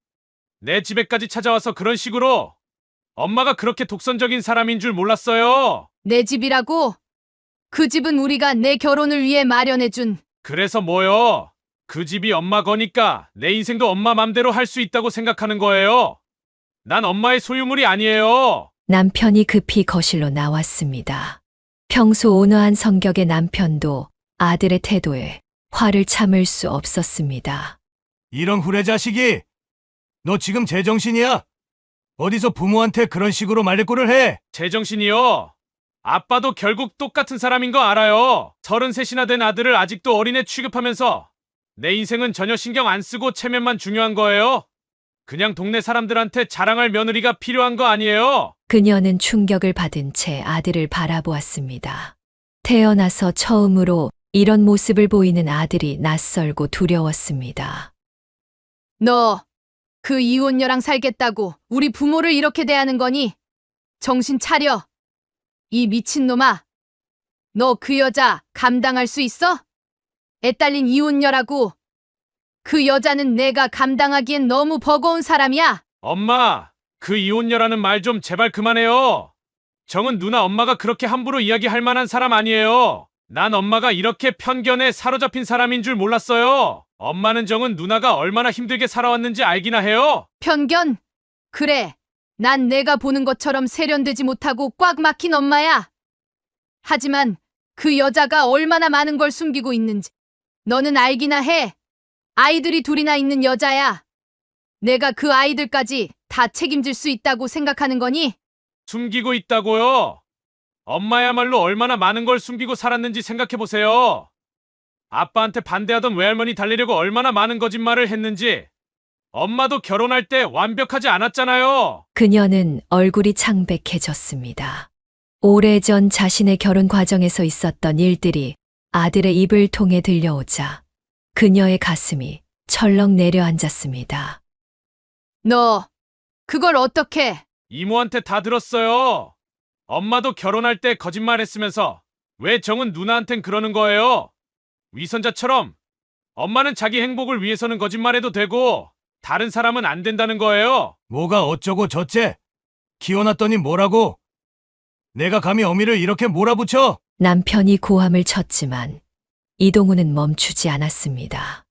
내 집에까지 찾아와서 그런 식으로. 엄마가 그렇게 독선적인 사람인 줄 몰랐어요. 내 집이라고? 그 집은 우리가 내 결혼을 위해 마련해준. 그래서 뭐요? 그 집이 엄마 거니까 내 인생도 엄마 맘대로 할 수 있다고 생각하는 거예요. 난 엄마의 소유물이 아니에요. 남편이 급히 거실로 나왔습니다. 평소 온화한 성격의 남편도 아들의 태도에 화를 참을 수 없었습니다. 이런 후레자식이! 너 지금 제정신이야? 어디서 부모한테 그런 식으로 말대꾸를 해? 제정신이요. 아빠도 결국 똑같은 사람인 거 알아요. 33이나 된 아들을 아직도 어린애 취급하면서 내 인생은 전혀 신경 안 쓰고 체면만 중요한 거예요. 그냥 동네 사람들한테 자랑할 며느리가 필요한 거 아니에요. 그녀는 충격을 받은 채 아들을 바라보았습니다. 태어나서 처음으로 이런 모습을 보이는 아들이 낯설고 두려웠습니다. 너 그 이혼녀랑 살겠다고 우리 부모를 이렇게 대하는 거니? 정신 차려. 이 미친놈아. 너 그 여자 감당할 수 있어? 애 딸린 이혼녀라고. 그 여자는 내가 감당하기엔 너무 버거운 사람이야. 엄마, 그 이혼녀라는 말 좀 제발 그만해요. 정은 누나 엄마가 그렇게 함부로 이야기할 만한 사람 아니에요. 난 엄마가 이렇게 편견에 사로잡힌 사람인 줄 몰랐어요. 엄마는 정은 누나가 얼마나 힘들게 살아왔는지 알기나 해요. 편견? 그래. 난 내가 보는 것처럼 세련되지 못하고 꽉 막힌 엄마야. 하지만 그 여자가 얼마나 많은 걸 숨기고 있는지 너는 알기나 해. 아이들이 둘이나 있는 여자야. 내가 그 아이들까지 다 책임질 수 있다고 생각하는 거니? 숨기고 있다고요? 엄마야말로 얼마나 많은 걸 숨기고 살았는지 생각해보세요. 아빠한테 반대하던 외할머니 달래려고 얼마나 많은 거짓말을 했는지. 엄마도 결혼할 때 완벽하지 않았잖아요. 그녀는 얼굴이 창백해졌습니다. 오래전 자신의 결혼 과정에서 있었던 일들이 아들의 입을 통해 들려오자 그녀의 가슴이 철렁 내려앉았습니다. 너 그걸 어떻게? 이모한테 다 들었어요. 엄마도 결혼할 때 거짓말했으면서 왜 정은 누나한텐 그러는 거예요? 위선자처럼 엄마는 자기 행복을 위해서는 거짓말해도 되고 다른 사람은 안 된다는 거예요. 뭐가 어쩌고 저째? 키워놨더니 뭐라고? 내가 감히 어미를 이렇게 몰아붙여? 남편이 고함을 쳤지만 이동우는 멈추지 않았습니다.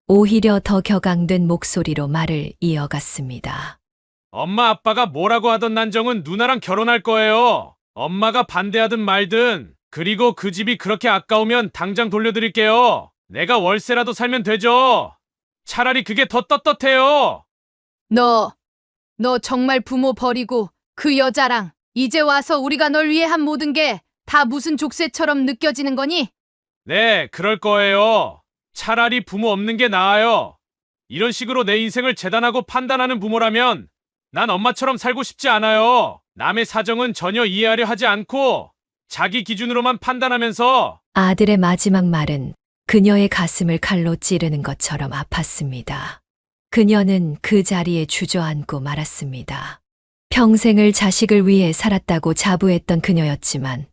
오히려 더 격앙된 목소리로 말을 이어갔습니다. 엄마 아빠가 뭐라고 하던 난 정은 누나랑 결혼할 거예요. 엄마가 반대하든 말든. 그리고 그 집이 그렇게 아까우면 당장 돌려드릴게요. 내가 월세라도 살면 되죠. 차라리 그게 더 떳떳해요. 너 정말 부모 버리고 그 여자랑 이제 와서 우리가 널 위해 한 모든 게 다 무슨 족쇄처럼 느껴지는 거니? 네, 그럴 거예요. 차라리 부모 없는 게 나아요. 이런 식으로 내 인생을 재단하고 판단하는 부모라면 난 엄마처럼 살고 싶지 않아요. 남의 사정은 전혀 이해하려 하지 않고 자기 기준으로만 판단하면서. 아들의 마지막 말은 그녀의 가슴을 칼로 찌르는 것처럼 아팠습니다. 그녀는 그 자리에 주저앉고 말았습니다. 평생을 자식을 위해 살았다고 자부했던 그녀였지만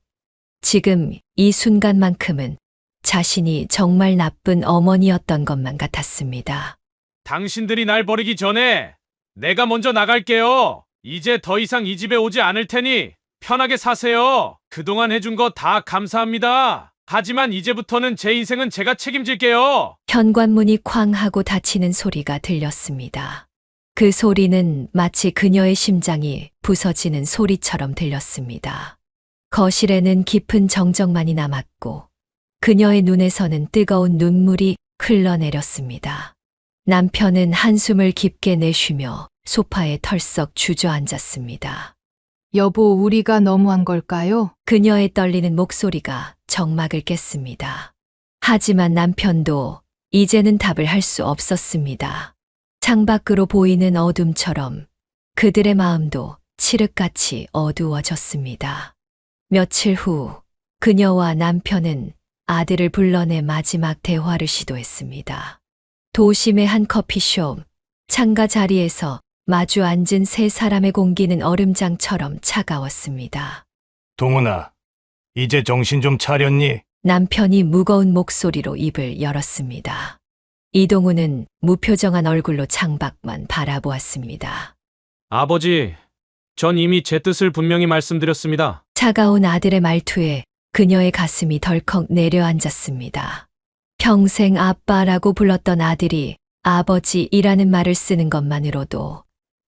지금 이 순간만큼은 자신이 정말 나쁜 어머니였던 것만 같았습니다. 당신들이 날 버리기 전에 내가 먼저 나갈게요. 이제 더 이상 이 집에 오지 않을 테니 편하게 사세요. 그동안 해준 거 다 감사합니다. 하지만 이제부터는 제 인생은 제가 책임질게요. 현관문이 쾅 하고 닫히는 소리가 들렸습니다. 그 소리는 마치 그녀의 심장이 부서지는 소리처럼 들렸습니다. 거실에는 깊은 정적만이 남았고 그녀의 눈에서는 뜨거운 눈물이 흘러내렸습니다. 남편은 한숨을 깊게 내쉬며 소파에 털썩 주저앉았습니다. 여보, 우리가 너무한 걸까요? 그녀의 떨리는 목소리가 정막을 깼습니다. 하지만 남편도 이제는 답을 할 수 없었습니다. 창밖으로 보이는 어둠처럼 그들의 마음도 칠흑같이 어두워졌습니다. 며칠 후 그녀와 남편은 아들을 불러내 마지막 대화를 시도했습니다. 도심의 한 커피숍, 창가 자리에서 마주 앉은 세 사람의 공기는 얼음장처럼 차가웠습니다. 동훈아, 이제 정신 좀 차렸니? 남편이 무거운 목소리로 입을 열었습니다. 이동우는 무표정한 얼굴로 창밖만 바라보았습니다. 아버지, 전 이미 제 뜻을 분명히 말씀드렸습니다. 차가운 아들의 말투에 그녀의 가슴이 덜컥 내려앉았습니다. 평생 아빠라고 불렀던 아들이 아버지이라는 말을 쓰는 것만으로도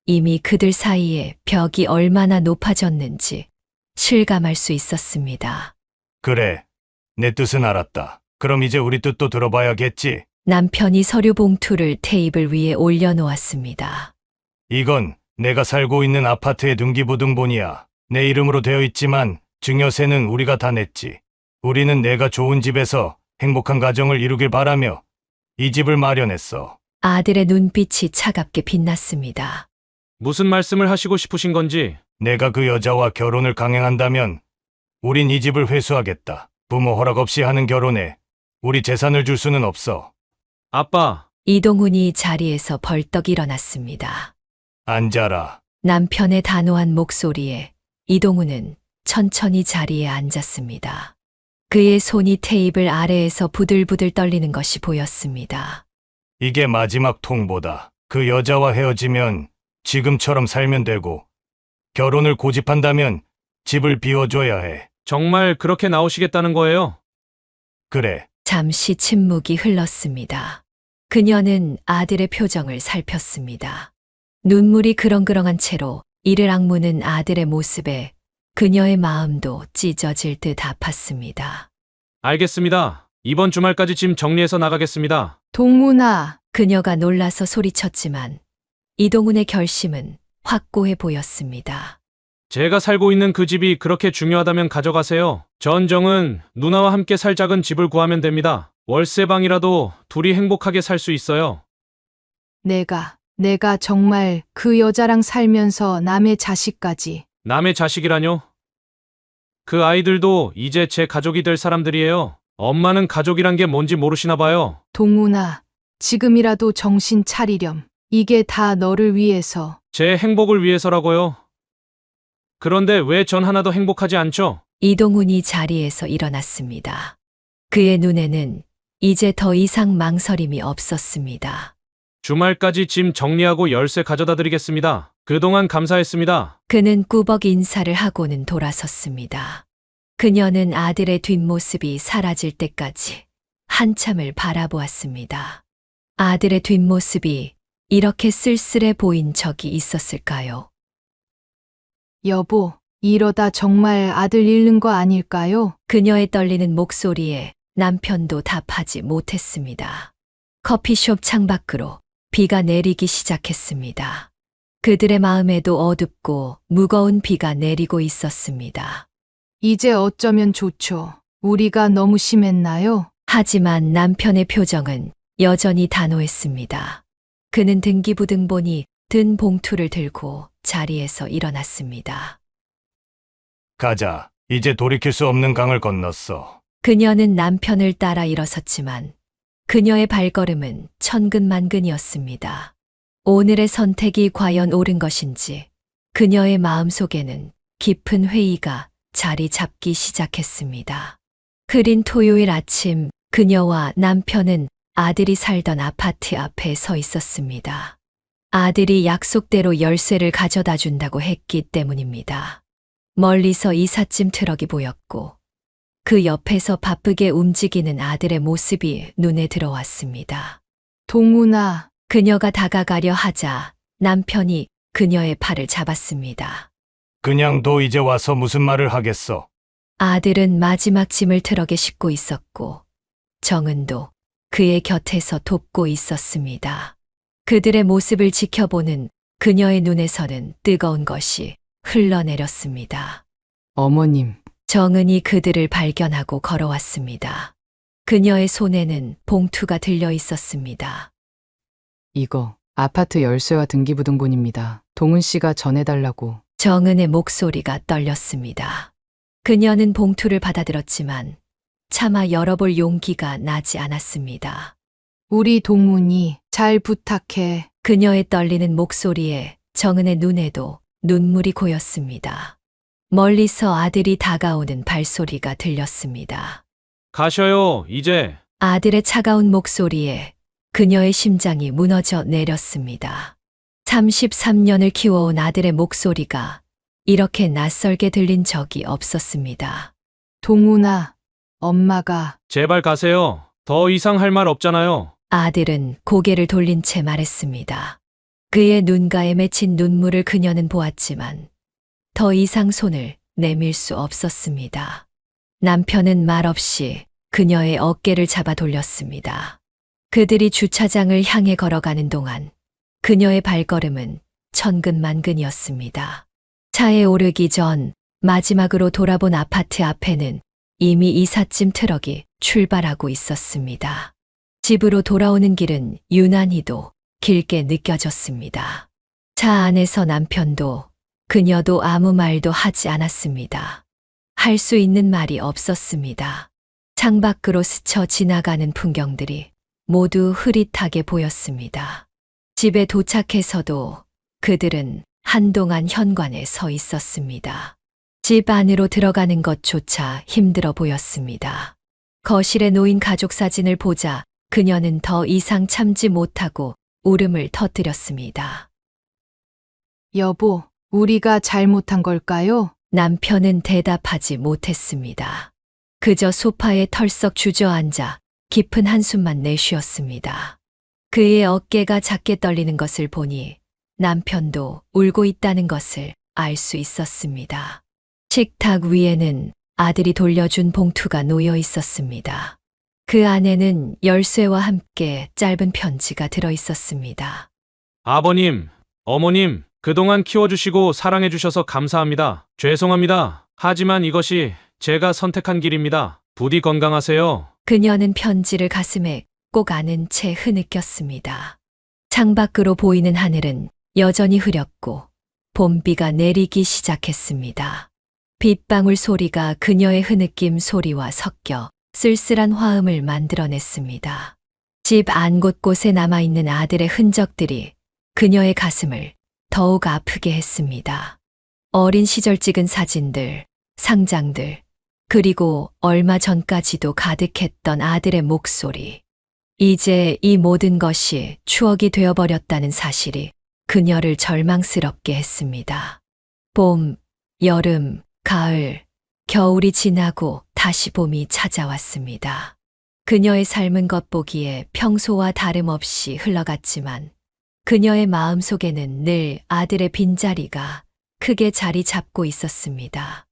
이미 그들 사이에 벽이 얼마나 높아졌는지 실감할 수 있었습니다. 그래, 내 뜻은 알았다. 그럼 이제 우리 뜻도 들어봐야겠지. 남편이 서류 봉투를 테이블 위에 올려놓았습니다. 이건 내가 살고 있는 아파트의 등기부등본이야. 내 이름으로 되어 있지만 증여세는 우리가 다 냈지. 우리는 내가 좋은 집에서 행복한 가정을 이루길 바라며 이 집을 마련했어. 아들의 눈빛이 차갑게 빛났습니다. 무슨 말씀을 하시고 싶으신 건지. 내가 그 여자와 결혼을 강행한다면 우린 이 집을 회수하겠다. 부모 허락 없이 하는 결혼에 우리 재산을 줄 수는 없어. 아빠, 이동훈이 자리에서 벌떡 일어났습니다. 앉아라. 남편의 단호한 목소리에 이동훈은 천천히 자리에 앉았습니다. 그의 손이 테이블 아래에서 부들부들 떨리는 것이 보였습니다. 이게 마지막 통보다. 그 여자와 헤어지면 지금처럼 살면 되고, 결혼을 고집한다면 집을 비워줘야 해. 정말 그렇게 나오시겠다는 거예요? 그래. 잠시 침묵이 흘렀습니다. 그녀는 아들의 표정을 살폈습니다. 눈물이 그렁그렁한 채로 이를 악무는 아들의 모습에 그녀의 마음도 찢어질 듯 아팠습니다. 알겠습니다. 이번 주말까지 짐 정리해서 나가겠습니다. 동훈아, 그녀가 놀라서 소리쳤지만 이동훈의 결심은 확고해 보였습니다. 제가 살고 있는 그 집이 그렇게 중요하다면 가져가세요. 전정은 누나와 함께 살 작은 집을 구하면 됩니다. 월세방이라도 둘이 행복하게 살 수 있어요. 내가 정말 그 여자랑 살면서 남의 자식까지. 남의 자식이라뇨? 그 아이들도 이제 제 가족이 될 사람들이에요. 엄마는 가족이란 게 뭔지 모르시나 봐요. 동훈아, 지금이라도 정신 차리렴. 이게 다 너를 위해서. 제 행복을 위해서라고요. 그런데 왜 전 하나도 행복하지 않죠? 이동훈이 자리에서 일어났습니다. 그의 눈에는 이제 더 이상 망설임이 없었습니다. 주말까지 짐 정리하고 열쇠 가져다 드리겠습니다. 그동안 감사했습니다. 그는 꾸벅 인사를 하고는 돌아섰습니다. 그녀는 아들의 뒷모습이 사라질 때까지 한참을 바라보았습니다. 아들의 뒷모습이 이렇게 쓸쓸해 보인 적이 있었을까요? 여보, 이러다 정말 아들 잃는 거 아닐까요? 그녀의 떨리는 목소리에 남편도 답하지 못했습니다. 커피숍 창밖으로 비가 내리기 시작했습니다. 그들의 마음에도 어둡고 무거운 비가 내리고 있었습니다. 이제 어쩌면 좋죠. 우리가 너무 심했나요? 하지만 남편의 표정은 여전히 단호했습니다. 그는 등기부등본이 든 봉투를 들고 자리에서 일어났습니다. 가자. 이제 돌이킬 수 없는 강을 건넜어. 그녀는 남편을 따라 일어섰지만 그녀의 발걸음은 천근만근이었습니다. 오늘의 선택이 과연 옳은 것인지 그녀의 마음속에는 깊은 회의가 자리 잡기 시작했습니다. 흐린 토요일 아침 그녀와 남편은 아들이 살던 아파트 앞에 서 있었습니다. 아들이 약속대로 열쇠를 가져다 준다고 했기 때문입니다. 멀리서 이삿짐 트럭이 보였고 그 옆에서 바쁘게 움직이는 아들의 모습이 눈에 들어왔습니다. 동훈아, 그녀가 다가가려 하자 남편이 그녀의 팔을 잡았습니다. 그냥 너 이제 와서 무슨 말을 하겠어. 아들은 마지막 짐을 트럭에 싣고 있었고 정은도 그의 곁에서 돕고 있었습니다. 그들의 모습을 지켜보는 그녀의 눈에서는 뜨거운 것이 흘러내렸습니다. 어머님, 정은이 그들을 발견하고 걸어왔습니다. 그녀의 손에는 봉투가 들려 있었습니다. 이거 아파트 열쇠와 등기부등본입니다. 동훈 씨가 전해달라고. 정은의 목소리가 떨렸습니다. 그녀는 봉투를 받아들었지만 차마 열어볼 용기가 나지 않았습니다. 우리 동훈이 잘 부탁해. 그녀의 떨리는 목소리에 정은의 눈에도 눈물이 고였습니다. 멀리서 아들이 다가오는 발소리가 들렸습니다. 가셔요, 이제. 아들의 차가운 목소리에 그녀의 심장이 무너져 내렸습니다. 33년을 키워온 아들의 목소리가 이렇게 낯설게 들린 적이 없었습니다. 동훈아, 엄마가. 제발 가세요. 더 이상 할 말 없잖아요. 아들은 고개를 돌린 채 말했습니다. 그의 눈가에 맺힌 눈물을 그녀는 보았지만 더 이상 손을 내밀 수 없었습니다. 남편은 말없이 그녀의 어깨를 잡아 돌렸습니다. 그들이 주차장을 향해 걸어가는 동안 그녀의 발걸음은 천근만근이었습니다. 차에 오르기 전 마지막으로 돌아본 아파트 앞에는 이미 이삿짐 트럭이 출발하고 있었습니다. 집으로 돌아오는 길은 유난히도 길게 느껴졌습니다. 차 안에서 남편도 그녀도 아무 말도 하지 않았습니다. 할 수 있는 말이 없었습니다. 창밖으로 스쳐 지나가는 풍경들이 모두 흐릿하게 보였습니다. 집에 도착해서도 그들은 한동안 현관에 서 있었습니다. 집 안으로 들어가는 것조차 힘들어 보였습니다. 거실에 놓인 가족 사진을 보자 그녀는 더 이상 참지 못하고 울음을 터뜨렸습니다. 여보, 우리가 잘못한 걸까요? 남편은 대답하지 못했습니다. 그저 소파에 털썩 주저앉아 깊은 한숨만 내쉬었습니다. 그의 어깨가 작게 떨리는 것을 보니 남편도 울고 있다는 것을 알 수 있었습니다. 식탁 위에는 아들이 돌려준 봉투가 놓여 있었습니다. 그 안에는 열쇠와 함께 짧은 편지가 들어 있었습니다. 아버님, 어머님, 그동안 키워주시고 사랑해주셔서 감사합니다. 죄송합니다. 하지만 이것이 제가 선택한 길입니다. 부디 건강하세요. 그녀는 편지를 가슴에 꼭 안은 채 흐느꼈습니다. 창밖으로 보이는 하늘은 여전히 흐렸고 봄비가 내리기 시작했습니다. 빗방울 소리가 그녀의 흐느낌 소리와 섞여 쓸쓸한 화음을 만들어냈습니다. 집 안 곳곳에 남아있는 아들의 흔적들이 그녀의 가슴을 더욱 아프게 했습니다. 어린 시절 찍은 사진들, 상장들, 그리고 얼마 전까지도 가득했던 아들의 목소리. 이제 이 모든 것이 추억이 되어버렸다는 사실이 그녀를 절망스럽게 했습니다. 봄, 여름, 가을, 겨울이 지나고 다시 봄이 찾아왔습니다. 그녀의 삶은 겉보기에 평소와 다름없이 흘러갔지만 그녀의 마음속에는 늘 아들의 빈자리가 크게 자리 잡고 있었습니다.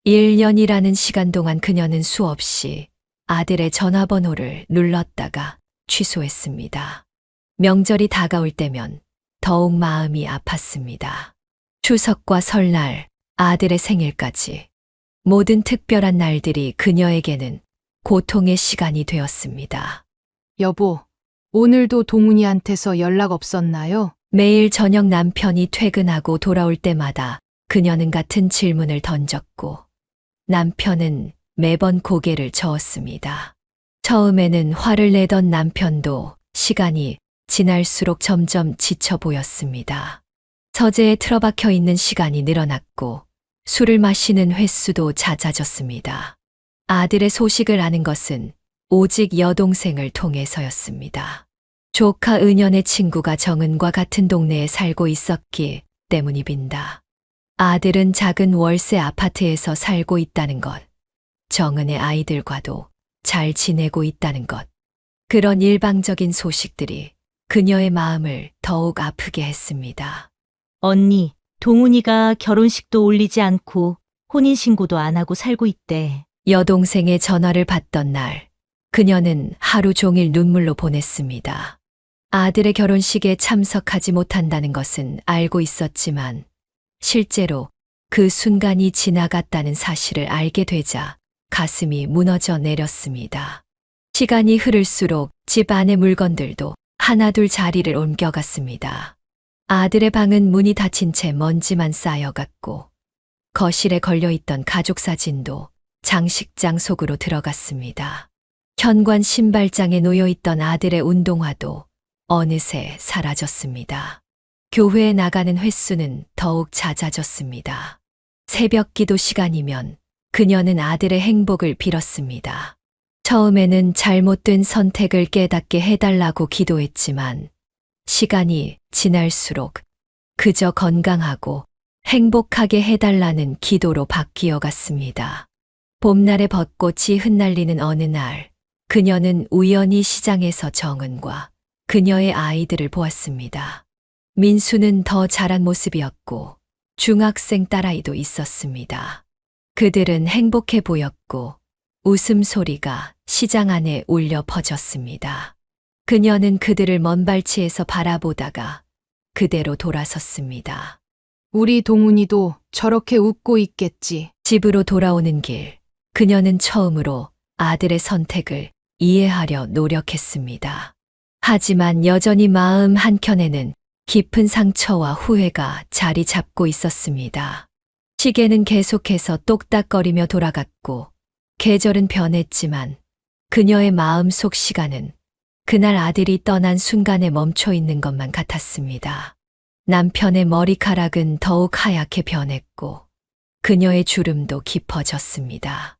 1년이라는 시간 동안 그녀는 수없이 아들의 전화번호를 눌렀다가 취소했습니다. 명절이 다가올 때면 더욱 마음이 아팠습니다. 추석과 설날, 아들의 생일까지 모든 특별한 날들이 그녀에게는 고통의 시간이 되었습니다. 여보, 오늘도 동훈이한테서 연락 없었나요? 매일 저녁 남편이 퇴근하고 돌아올 때마다 그녀는 같은 질문을 던졌고 남편은 매번 고개를 저었습니다. 처음에는 화를 내던 남편도 시간이 지날수록 점점 지쳐 보였습니다. 서재에 틀어박혀 있는 시간이 늘어났고 술을 마시는 횟수도 잦아졌습니다. 아들의 소식을 아는 것은 오직 여동생을 통해서였습니다. 조카 은연의 친구가 정은과 같은 동네에 살고 있었기 때문입니다. 아들은 작은 월세 아파트에서 살고 있다는 것, 정은의 아이들과도 잘 지내고 있다는 것, 그런 일방적인 소식들이 그녀의 마음을 더욱 아프게 했습니다. 언니, 동훈이가 결혼식도 올리지 않고 혼인신고도 안 하고 살고 있대. 여동생의 전화를 받던 날, 그녀는 하루 종일 눈물로 보냈습니다. 아들의 결혼식에 참석하지 못한다는 것은 알고 있었지만 실제로 그 순간이 지나갔다는 사실을 알게 되자 가슴이 무너져 내렸습니다. 시간이 흐를수록 집 안의 물건들도 하나둘 자리를 옮겨갔습니다. 아들의 방은 문이 닫힌 채 먼지만 쌓여갔고 거실에 걸려있던 가족 사진도 장식장 속으로 들어갔습니다. 현관 신발장에 놓여있던 아들의 운동화도 어느새 사라졌습니다. 교회에 나가는 횟수는 더욱 잦아졌습니다. 새벽 기도 시간이면 그녀는 아들의 행복을 빌었습니다. 처음에는 잘못된 선택을 깨닫게 해달라고 기도했지만 시간이 지날수록 그저 건강하고 행복하게 해달라는 기도로 바뀌어 갔습니다. 봄날의 벚꽃이 흩날리는 어느 날, 그녀는 우연히 시장에서 정은과 그녀의 아이들을 보았습니다. 민수는 더 자란 모습이었고 중학생 딸아이도 있었습니다. 그들은 행복해 보였고 웃음소리가 시장 안에 울려 퍼졌습니다. 그녀는 그들을 먼 발치에서 바라보다가 그대로 돌아섰습니다. 우리 동훈이도 저렇게 웃고 있겠지. 집으로 돌아오는 길, 그녀는 처음으로 아들의 선택을 이해하려 노력했습니다. 하지만 여전히 마음 한켠에는 깊은 상처와 후회가 자리 잡고 있었습니다. 시계는 계속해서 똑딱거리며 돌아갔고 계절은 변했지만 그녀의 마음 속 시간은 그날 아들이 떠난 순간에 멈춰 있는 것만 같았습니다. 남편의 머리카락은 더욱 하얗게 변했고 그녀의 주름도 깊어졌습니다.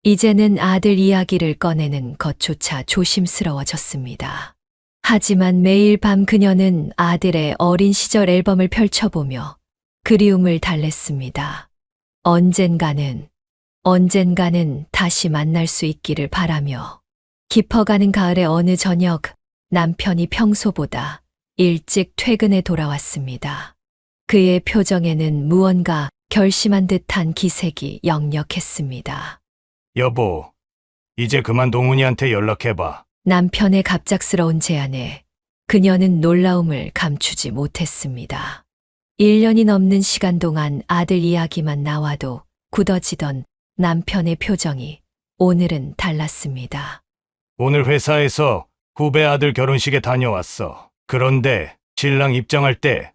이제는 아들 이야기를 꺼내는 것조차 조심스러워졌습니다. 하지만 매일 밤 그녀는 아들의 어린 시절 앨범을 펼쳐보며 그리움을 달랬습니다. 언젠가는 다시 만날 수 있기를 바라며. 깊어가는 가을의 어느 저녁, 남편이 평소보다 일찍 퇴근해 돌아왔습니다. 그의 표정에는 무언가 결심한 듯한 기색이 역력했습니다. 여보, 이제 그만 동훈이한테 연락해봐. 남편의 갑작스러운 제안에 그녀는 놀라움을 감추지 못했습니다. 1년이 넘는 시간 동안 아들 이야기만 나와도 굳어지던 남편의 표정이 오늘은 달랐습니다. 오늘 회사에서 후배 아들 결혼식에 다녀왔어. 그런데 신랑 입장할 때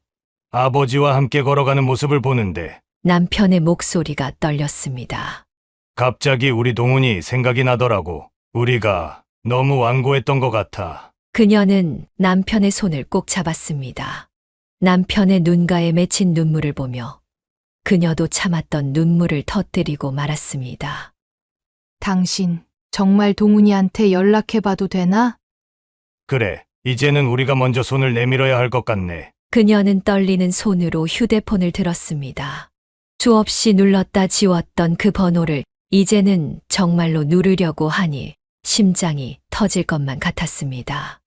아버지와 함께 걸어가는 모습을 보는데 남편의 목소리가 떨렸습니다. 갑자기 우리 동훈이 생각이 나더라고. 우리가 너무 완고했던 것 같아. 그녀는 남편의 손을 꼭 잡았습니다. 남편의 눈가에 맺힌 눈물을 보며 그녀도 참았던 눈물을 터뜨리고 말았습니다. 당신 정말 동훈이한테 연락해봐도 되나? 그래, 이제는 우리가 먼저 손을 내밀어야 할 것 같네. 그녀는 떨리는 손으로 휴대폰을 들었습니다. 수없이 눌렀다 지웠던 그 번호를 이제는 정말로 누르려고 하니 심장이 터질 것만 같았습니다.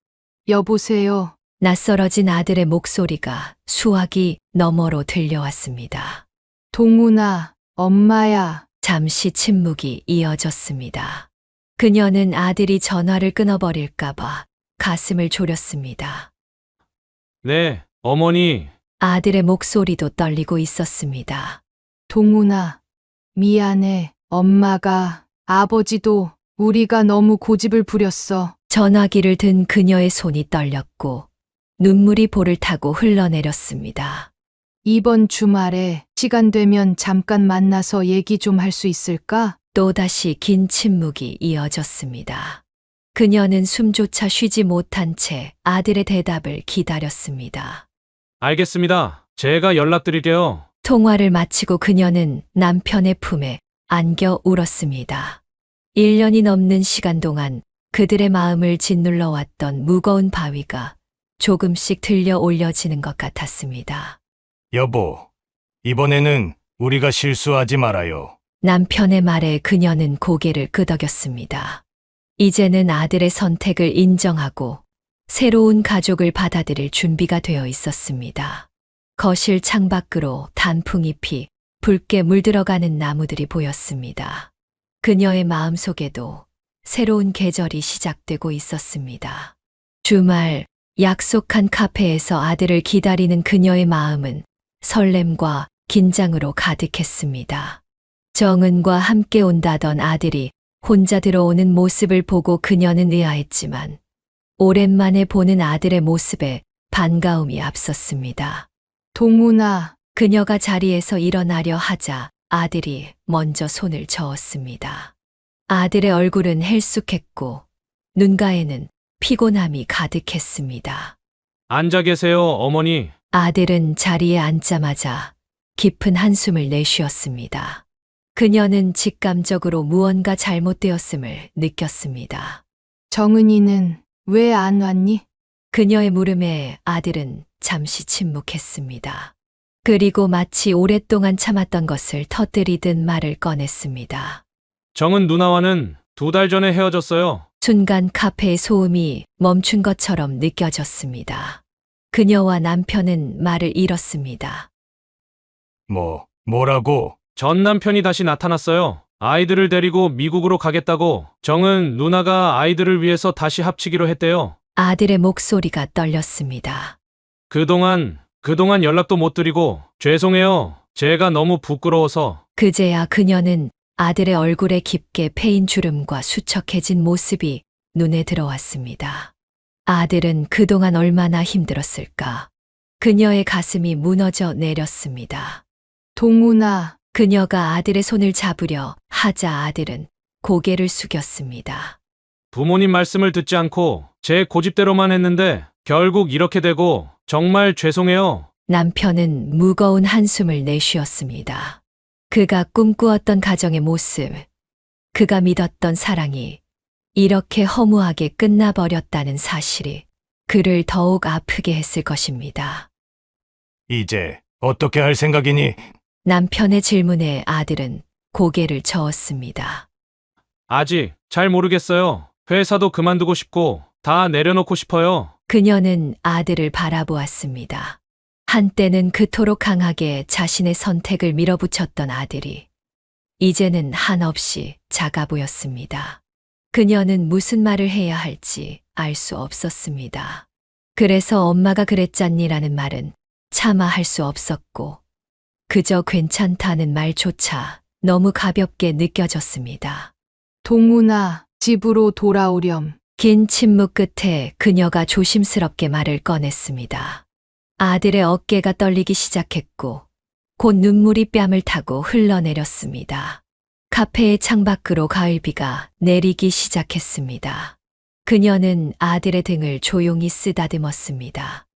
여보세요. 낯설어진 아들의 목소리가 수화기 너머로 들려왔습니다. 동훈아, 엄마야. 잠시 침묵이 이어졌습니다. 그녀는 아들이 전화를 끊어버릴까봐 가슴을 졸였습니다. 네, 어머니. 아들의 목소리도 떨리고 있었습니다. 동훈아, 미안해. 엄마가, 아버지도 우리가 너무 고집을 부렸어. 전화기를 든 그녀의 손이 떨렸고 눈물이 볼을 타고 흘러내렸습니다. 이번 주말에 시간 되면 잠깐 만나서 얘기 좀 할 수 있을까? 또다시 긴 침묵이 이어졌습니다. 그녀는 숨조차 쉬지 못한 채 아들의 대답을 기다렸습니다. 알겠습니다. 제가 연락드릴게요. 통화를 마치고 그녀는 남편의 품에 안겨 울었습니다. 1년이 넘는 시간 동안 그들의 마음을 짓눌러 왔던 무거운 바위가 조금씩 들려 올려지는 것 같았습니다. 여보, 이번에는 우리가 실수하지 말아요. 남편의 말에 그녀는 고개를 끄덕였습니다. 이제는 아들의 선택을 인정하고 새로운 가족을 받아들일 준비가 되어 있었습니다. 거실 창밖으로 단풍잎이 붉게 물들어가는 나무들이 보였습니다. 그녀의 마음속에도 새로운 계절이 시작되고 있었습니다. 주말 약속한 카페에서 아들을 기다리는 그녀의 마음은 설렘과 긴장으로 가득했습니다. 정은과 함께 온다던 아들이 혼자 들어오는 모습을 보고 그녀는 의아했지만 오랜만에 보는 아들의 모습에 반가움이 앞섰습니다. 동훈아, 그녀가 자리에서 일어나려 하자 아들이 먼저 손을 저었습니다. 아들의 얼굴은 헬쑥했고 눈가에는 피곤함이 가득했습니다. 앉아 계세요, 어머니. 아들은 자리에 앉자마자 깊은 한숨을 내쉬었습니다. 그녀는 직감적으로 무언가 잘못되었음을 느꼈습니다. 정은이는 왜 안 왔니? 그녀의 물음에 아들은 잠시 침묵했습니다. 그리고 마치 오랫동안 참았던 것을 터뜨리듯 말을 꺼냈습니다. 정은 누나와는 2달 전에 헤어졌어요. 순간 카페의 소음이 멈춘 것처럼 느껴졌습니다. 그녀와 남편은 말을 잃었습니다. 뭐라고? 전 남편이 다시 나타났어요. 아이들을 데리고 미국으로 가겠다고. 정은 누나가 아이들을 위해서 다시 합치기로 했대요. 아들의 목소리가 떨렸습니다. 그동안 연락도 못 드리고 죄송해요. 제가 너무 부끄러워서. 그제야 그녀는 아들의 얼굴에 깊게 패인 주름과 수척해진 모습이 눈에 들어왔습니다. 아들은 그동안 얼마나 힘들었을까. 그녀의 가슴이 무너져 내렸습니다. 동훈아, 그녀가 아들의 손을 잡으려 하자 아들은 고개를 숙였습니다. 부모님 말씀을 듣지 않고 제 고집대로만 했는데 결국 이렇게 되고 정말 죄송해요. 남편은 무거운 한숨을 내쉬었습니다. 그가 꿈꾸었던 가정의 모습, 그가 믿었던 사랑이 이렇게 허무하게 끝나버렸다는 사실이 그를 더욱 아프게 했을 것입니다. 이제 어떻게 할 생각이니? 남편의 질문에 아들은 고개를 저었습니다. 아직 잘 모르겠어요. 회사도 그만두고 싶고 다 내려놓고 싶어요. 그녀는 아들을 바라보았습니다. 한때는 그토록 강하게 자신의 선택을 밀어붙였던 아들이 이제는 한없이 작아 보였습니다. 그녀는 무슨 말을 해야 할지 알 수 없었습니다. 그래서 엄마가 그랬잖니라는 말은 차마 할 수 없었고 그저 괜찮다는 말조차 너무 가볍게 느껴졌습니다. 동훈아, 집으로 돌아오렴. 긴 침묵 끝에 그녀가 조심스럽게 말을 꺼냈습니다. 아들의 어깨가 떨리기 시작했고 곧 눈물이 뺨을 타고 흘러내렸습니다. 카페의 창밖으로 가을비가 내리기 시작했습니다. 그녀는 아들의 등을 조용히 쓰다듬었습니다.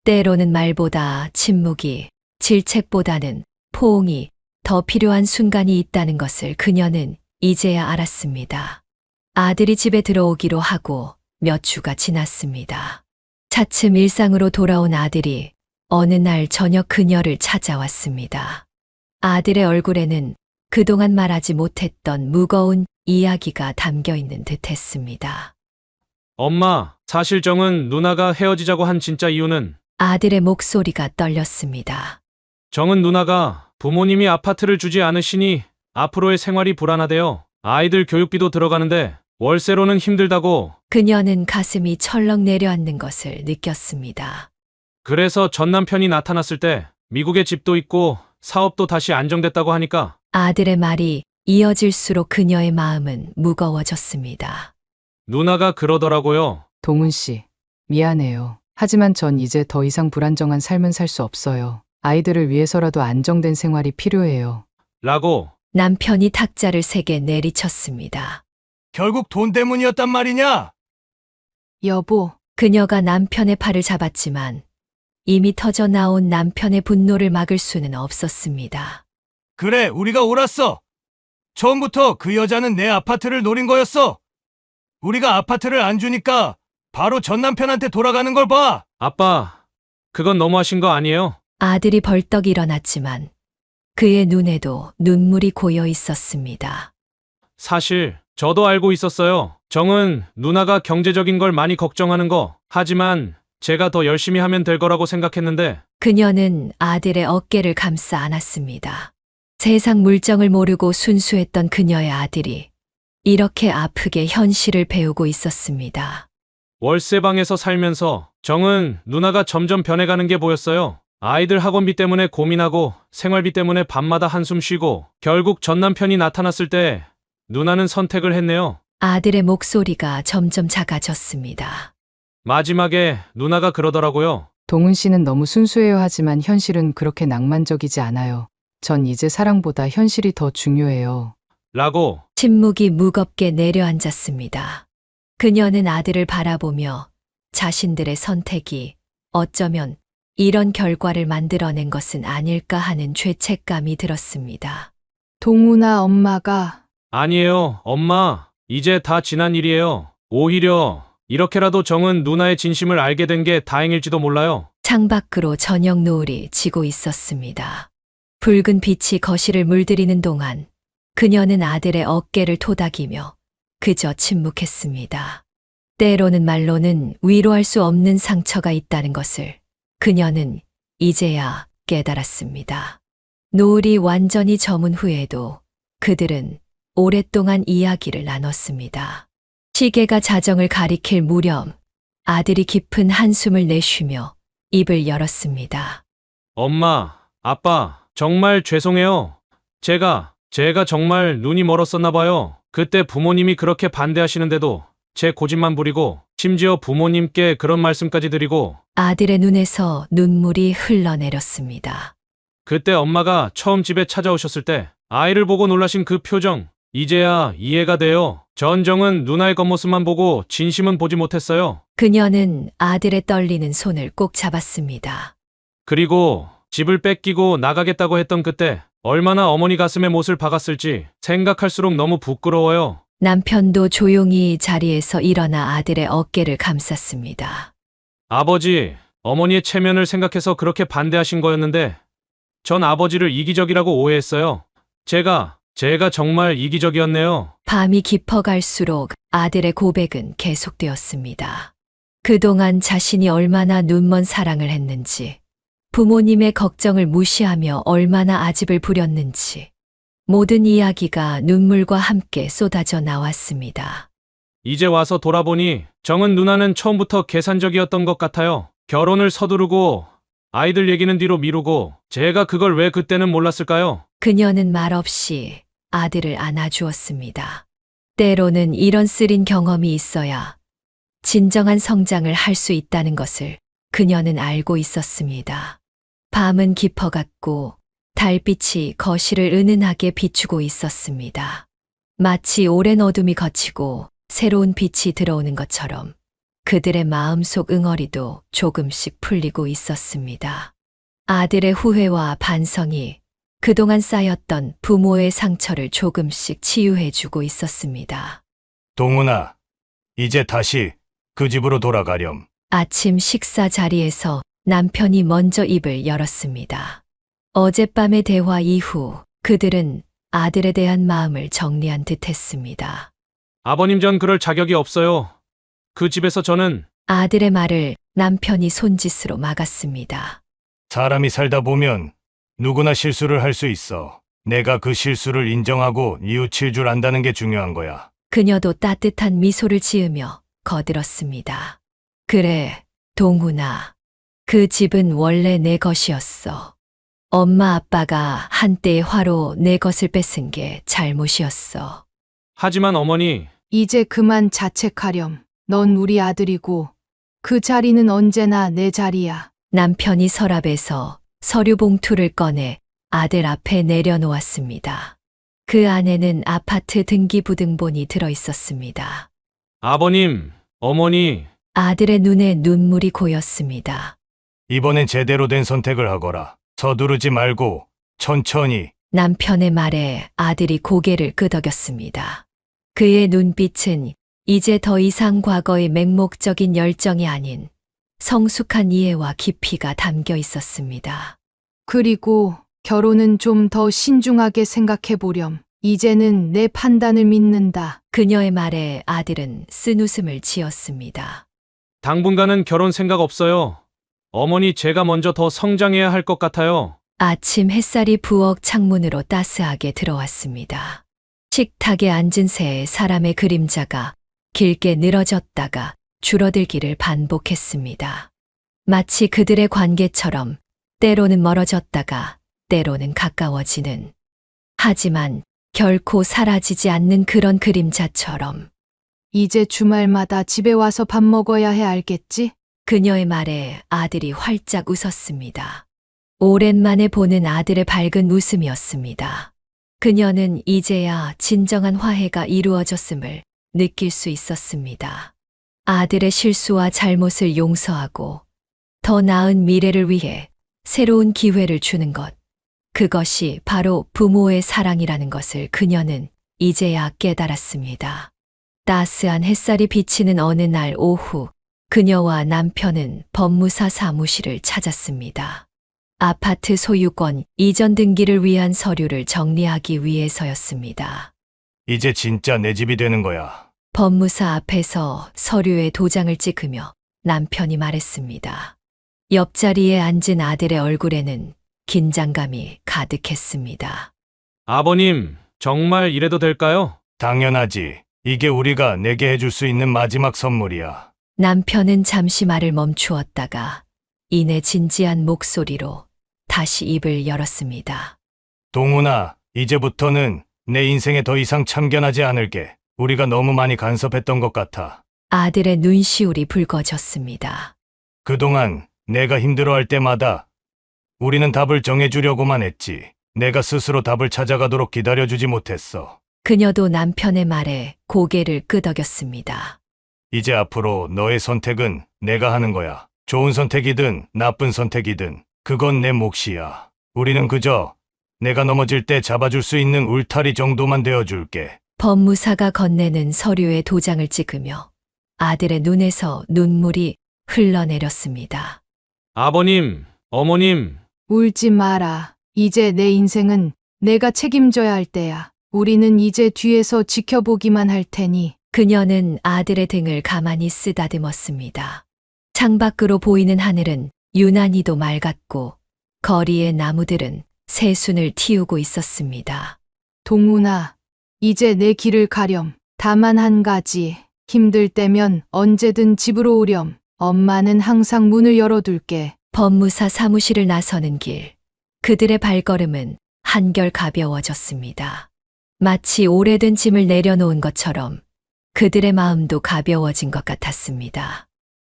때로는 말보다 침묵이, 질책보다는 포옹이 더 필요한 순간이 있다는 것을 그녀는 이제야 알았습니다. 아들이 집에 들어오기로 하고 몇 주가 지났습니다. 차츰 일상으로 돌아온 아들이 어느 날 저녁 그녀를 찾아왔습니다. 아들의 얼굴에는 그동안 말하지 못했던 무거운 이야기가 담겨 있는 듯 했습니다. 엄마, 사실 정은 누나가 헤어지자고 한 진짜 이유는 아들의 목소리가 떨렸습니다. 정은 누나가 부모님이 아파트를 주지 않으시니 앞으로의 생활이 불안하대요. 아이들 교육비도 들어가는데 월세로는 힘들다고. 그녀는 가슴이 철렁 내려앉는 것을 느꼈습니다. 그래서 전 남편이 나타났을 때 미국에 집도 있고 사업도 다시 안정됐다고 하니까 아들의 말이 이어질수록 그녀의 마음은 무거워졌습니다. 누나가 그러더라고요. 동훈 씨, 미안해요. 하지만 전 이제 더 이상 불안정한 삶은 살 수 없어요. 아이들을 위해서라도 안정된 생활이 필요해요. 라고. 남편이 탁자를 세게 내리쳤습니다. 결국 돈 때문이었단 말이냐? 여보, 그녀가 남편의 팔을 잡았지만 이미 터져 나온 남편의 분노를 막을 수는 없었습니다. 그래, 우리가 옳았어. 처음부터 그 여자는 내 아파트를 노린 거였어. 우리가 아파트를 안 주니까 바로 전 남편한테 돌아가는 걸 봐. 아빠, 그건 너무하신 거 아니에요? 아들이 벌떡 일어났지만 그의 눈에도 눈물이 고여 있었습니다. 사실 저도 알고 있었어요. 정은 누나가 경제적인 걸 많이 걱정하는 거. 하지만 제가 더 열심히 하면 될 거라고 생각했는데 그녀는 아들의 어깨를 감싸 안았습니다. 세상 물정을 모르고 순수했던 그녀의 아들이 이렇게 아프게 현실을 배우고 있었습니다. 월세방에서 살면서 정은 누나가 점점 변해가는 게 보였어요. 아이들 학원비 때문에 고민하고 생활비 때문에 밤마다 한숨 쉬고 결국 전 남편이 나타났을 때 누나는 선택을 했네요. 아들의 목소리가 점점 작아졌습니다. 마지막에 누나가 그러더라고요. 동훈 씨는 너무 순수해요. 하지만 현실은 그렇게 낭만적이지 않아요. 전 이제 사랑보다 현실이 더 중요해요. 라고. 침묵이 무겁게 내려앉았습니다. 그녀는 아들을 바라보며 자신들의 선택이 어쩌면 이런 결과를 만들어낸 것은 아닐까 하는 죄책감이 들었습니다. 동훈아, 엄마가 아니에요, 엄마. 이제 다 지난 일이에요. 오히려 이렇게라도 정은 누나의 진심을 알게 된 게 다행일지도 몰라요. 창밖으로 저녁 노을이 지고 있었습니다. 붉은 빛이 거실을 물들이는 동안 그녀는 아들의 어깨를 토닥이며 그저 침묵했습니다. 때로는 말로는 위로할 수 없는 상처가 있다는 것을 그녀는 이제야 깨달았습니다. 노을이 완전히 저문 후에도 그들은 오랫동안 이야기를 나눴습니다. 시계가 자정을 가리킬 무렵 아들이 깊은 한숨을 내쉬며 입을 열었습니다. 엄마, 아빠, 정말 죄송해요. 제가 정말 눈이 멀었었나 봐요. 그때 부모님이 그렇게 반대하시는데도 제 고집만 부리고 심지어 부모님께 그런 말씀까지 드리고 아들의 눈에서 눈물이 흘러내렸습니다. 그때 엄마가 처음 집에 찾아오셨을 때 아이를 보고 놀라신 그 표정 이제야 이해가 돼요. 전정은 누나의 겉모습만 보고 진심은 보지 못했어요. 그녀는 아들의 떨리는 손을 꼭 잡았습니다. 그리고 집을 뺏기고 나가겠다고 했던 그때 얼마나 어머니 가슴에 못을 박았을지 생각할수록 너무 부끄러워요. 남편도 조용히 자리에서 일어나 아들의 어깨를 감쌌습니다. 아버지, 어머니의 체면을 생각해서 그렇게 반대하신 거였는데 전 아버지를 이기적이라고 오해했어요. 제가 정말 이기적이었네요. 밤이 깊어갈수록 아들의 고백은 계속되었습니다. 그동안 자신이 얼마나 눈먼 사랑을 했는지, 부모님의 걱정을 무시하며 얼마나 아집을 부렸는지, 모든 이야기가 눈물과 함께 쏟아져 나왔습니다. 이제 와서 돌아보니 정은 누나는 처음부터 계산적이었던 것 같아요. 결혼을 서두르고 아이들 얘기는 뒤로 미루고 제가 그걸 왜 그때는 몰랐을까요? 그녀는 말없이 아들을 안아주었습니다. 때로는 이런 쓰린 경험이 있어야 진정한 성장을 할 수 있다는 것을 그녀는 알고 있었습니다. 밤은 깊어갔고 달빛이 거실을 은은하게 비추고 있었습니다. 마치 오랜 어둠이 걷히고 새로운 빛이 들어오는 것처럼 그들의 마음속 응어리도 조금씩 풀리고 있었습니다. 아들의 후회와 반성이 그동안 쌓였던 부모의 상처를 조금씩 치유해주고 있었습니다. 동훈아, 이제 다시 그 집으로 돌아가렴. 아침 식사 자리에서 남편이 먼저 입을 열었습니다. 어젯밤의 대화 이후 그들은 아들에 대한 마음을 정리한 듯 했습니다. 아버님, 전 그럴 자격이 없어요. 그 집에서 저는 아들의 말을 남편이 손짓으로 막았습니다. 사람이 살다 보면 누구나 실수를 할 수 있어. 내가 그 실수를 인정하고 뉘우칠 줄 안다는 게 중요한 거야. 그녀도 따뜻한 미소를 지으며 거들었습니다. 그래, 동훈아. 그 집은 원래 내 것이었어. 엄마 아빠가 한때의 화로 내 것을 뺏은 게 잘못이었어. 하지만 어머니, 이제 그만 자책하렴. 넌 우리 아들이고 그 자리는 언제나 내 자리야. 남편이 서랍에서 서류 봉투를 꺼내 아들 앞에 내려놓았습니다. 그 안에는 아파트 등기부등본이 들어 있었습니다. 아버님, 어머니, 아들의 눈에 눈물이 고였습니다. 이번엔 제대로 된 선택을 하거라. 서두르지 말고 천천히. 남편의 말에 아들이 고개를 끄덕였습니다. 그의 눈빛은 이제 더 이상 과거의 맹목적인 열정이 아닌 성숙한 이해와 깊이가 담겨 있었습니다. 그리고 결혼은 좀 더 신중하게 생각해 보렴. 이제는 내 판단을 믿는다. 그녀의 말에 아들은 쓴웃음을 지었습니다. 당분간은 결혼 생각 없어요. 어머니, 제가 먼저 더 성장해야 할 것 같아요. 아침 햇살이 부엌 창문으로 따스하게 들어왔습니다. 식탁에 앉은 새 사람의 그림자가 길게 늘어졌다가 줄어들기를 반복했습니다. 마치 그들의 관계처럼 때로는 멀어졌다가 때로는 가까워지는, 하지만 결코 사라지지 않는 그런 그림자처럼. 이제 주말마다 집에 와서 밥 먹어야 해, 알겠지? 그녀의 말에 아들이 활짝 웃었습니다. 오랜만에 보는 아들의 밝은 웃음이었습니다. 그녀는 이제야 진정한 화해가 이루어졌음을 느낄 수 있었습니다. 아들의 실수와 잘못을 용서하고 더 나은 미래를 위해 새로운 기회를 주는 것, 그것이 바로 부모의 사랑이라는 것을 그녀는 이제야 깨달았습니다. 따스한 햇살이 비치는 어느 날 오후, 그녀와 남편은 법무사 사무실을 찾았습니다. 아파트 소유권 이전 등기를 위한 서류를 정리하기 위해서였습니다. 이제 진짜 내 집이 되는 거야. 법무사 앞에서 서류에 도장을 찍으며 남편이 말했습니다. 옆자리에 앉은 아들의 얼굴에는 긴장감이 가득했습니다. 아버님, 정말 이래도 될까요? 당연하지. 이게 우리가 내게 해줄 수 있는 마지막 선물이야. 남편은 잠시 말을 멈추었다가 이내 진지한 목소리로 다시 입을 열었습니다. 동훈아, 이제부터는 내 인생에 더 이상 참견하지 않을게. 우리가 너무 많이 간섭했던 것 같아. 아들의 눈시울이 붉어졌습니다. 그동안 내가 힘들어할 때마다 우리는 답을 정해주려고만 했지. 내가 스스로 답을 찾아가도록 기다려주지 못했어. 그녀도 남편의 말에 고개를 끄덕였습니다. 이제 앞으로 너의 선택은 내가 하는 거야. 좋은 선택이든 나쁜 선택이든 그건 내 몫이야. 우리는 그저 내가 넘어질 때 잡아줄 수 있는 울타리 정도만 되어줄게. 법무사가 건네는 서류에 도장을 찍으며 아들의 눈에서 눈물이 흘러내렸습니다. 아버님, 어머님, 울지 마라. 이제 내 인생은 내가 책임져야 할 때야. 우리는 이제 뒤에서 지켜보기만 할 테니. 그녀는 아들의 등을 가만히 쓰다듬었습니다. 창밖으로 보이는 하늘은 유난히도 맑았고 거리의 나무들은 새순을 틔우고 있었습니다. 동훈아, 이제 내 길을 가렴. 다만 한 가지, 힘들 때면 언제든 집으로 오렴. 엄마는 항상 문을 열어둘게. 법무사 사무실을 나서는 길. 그들의 발걸음은 한결 가벼워졌습니다. 마치 오래된 짐을 내려놓은 것처럼 그들의 마음도 가벼워진 것 같았습니다.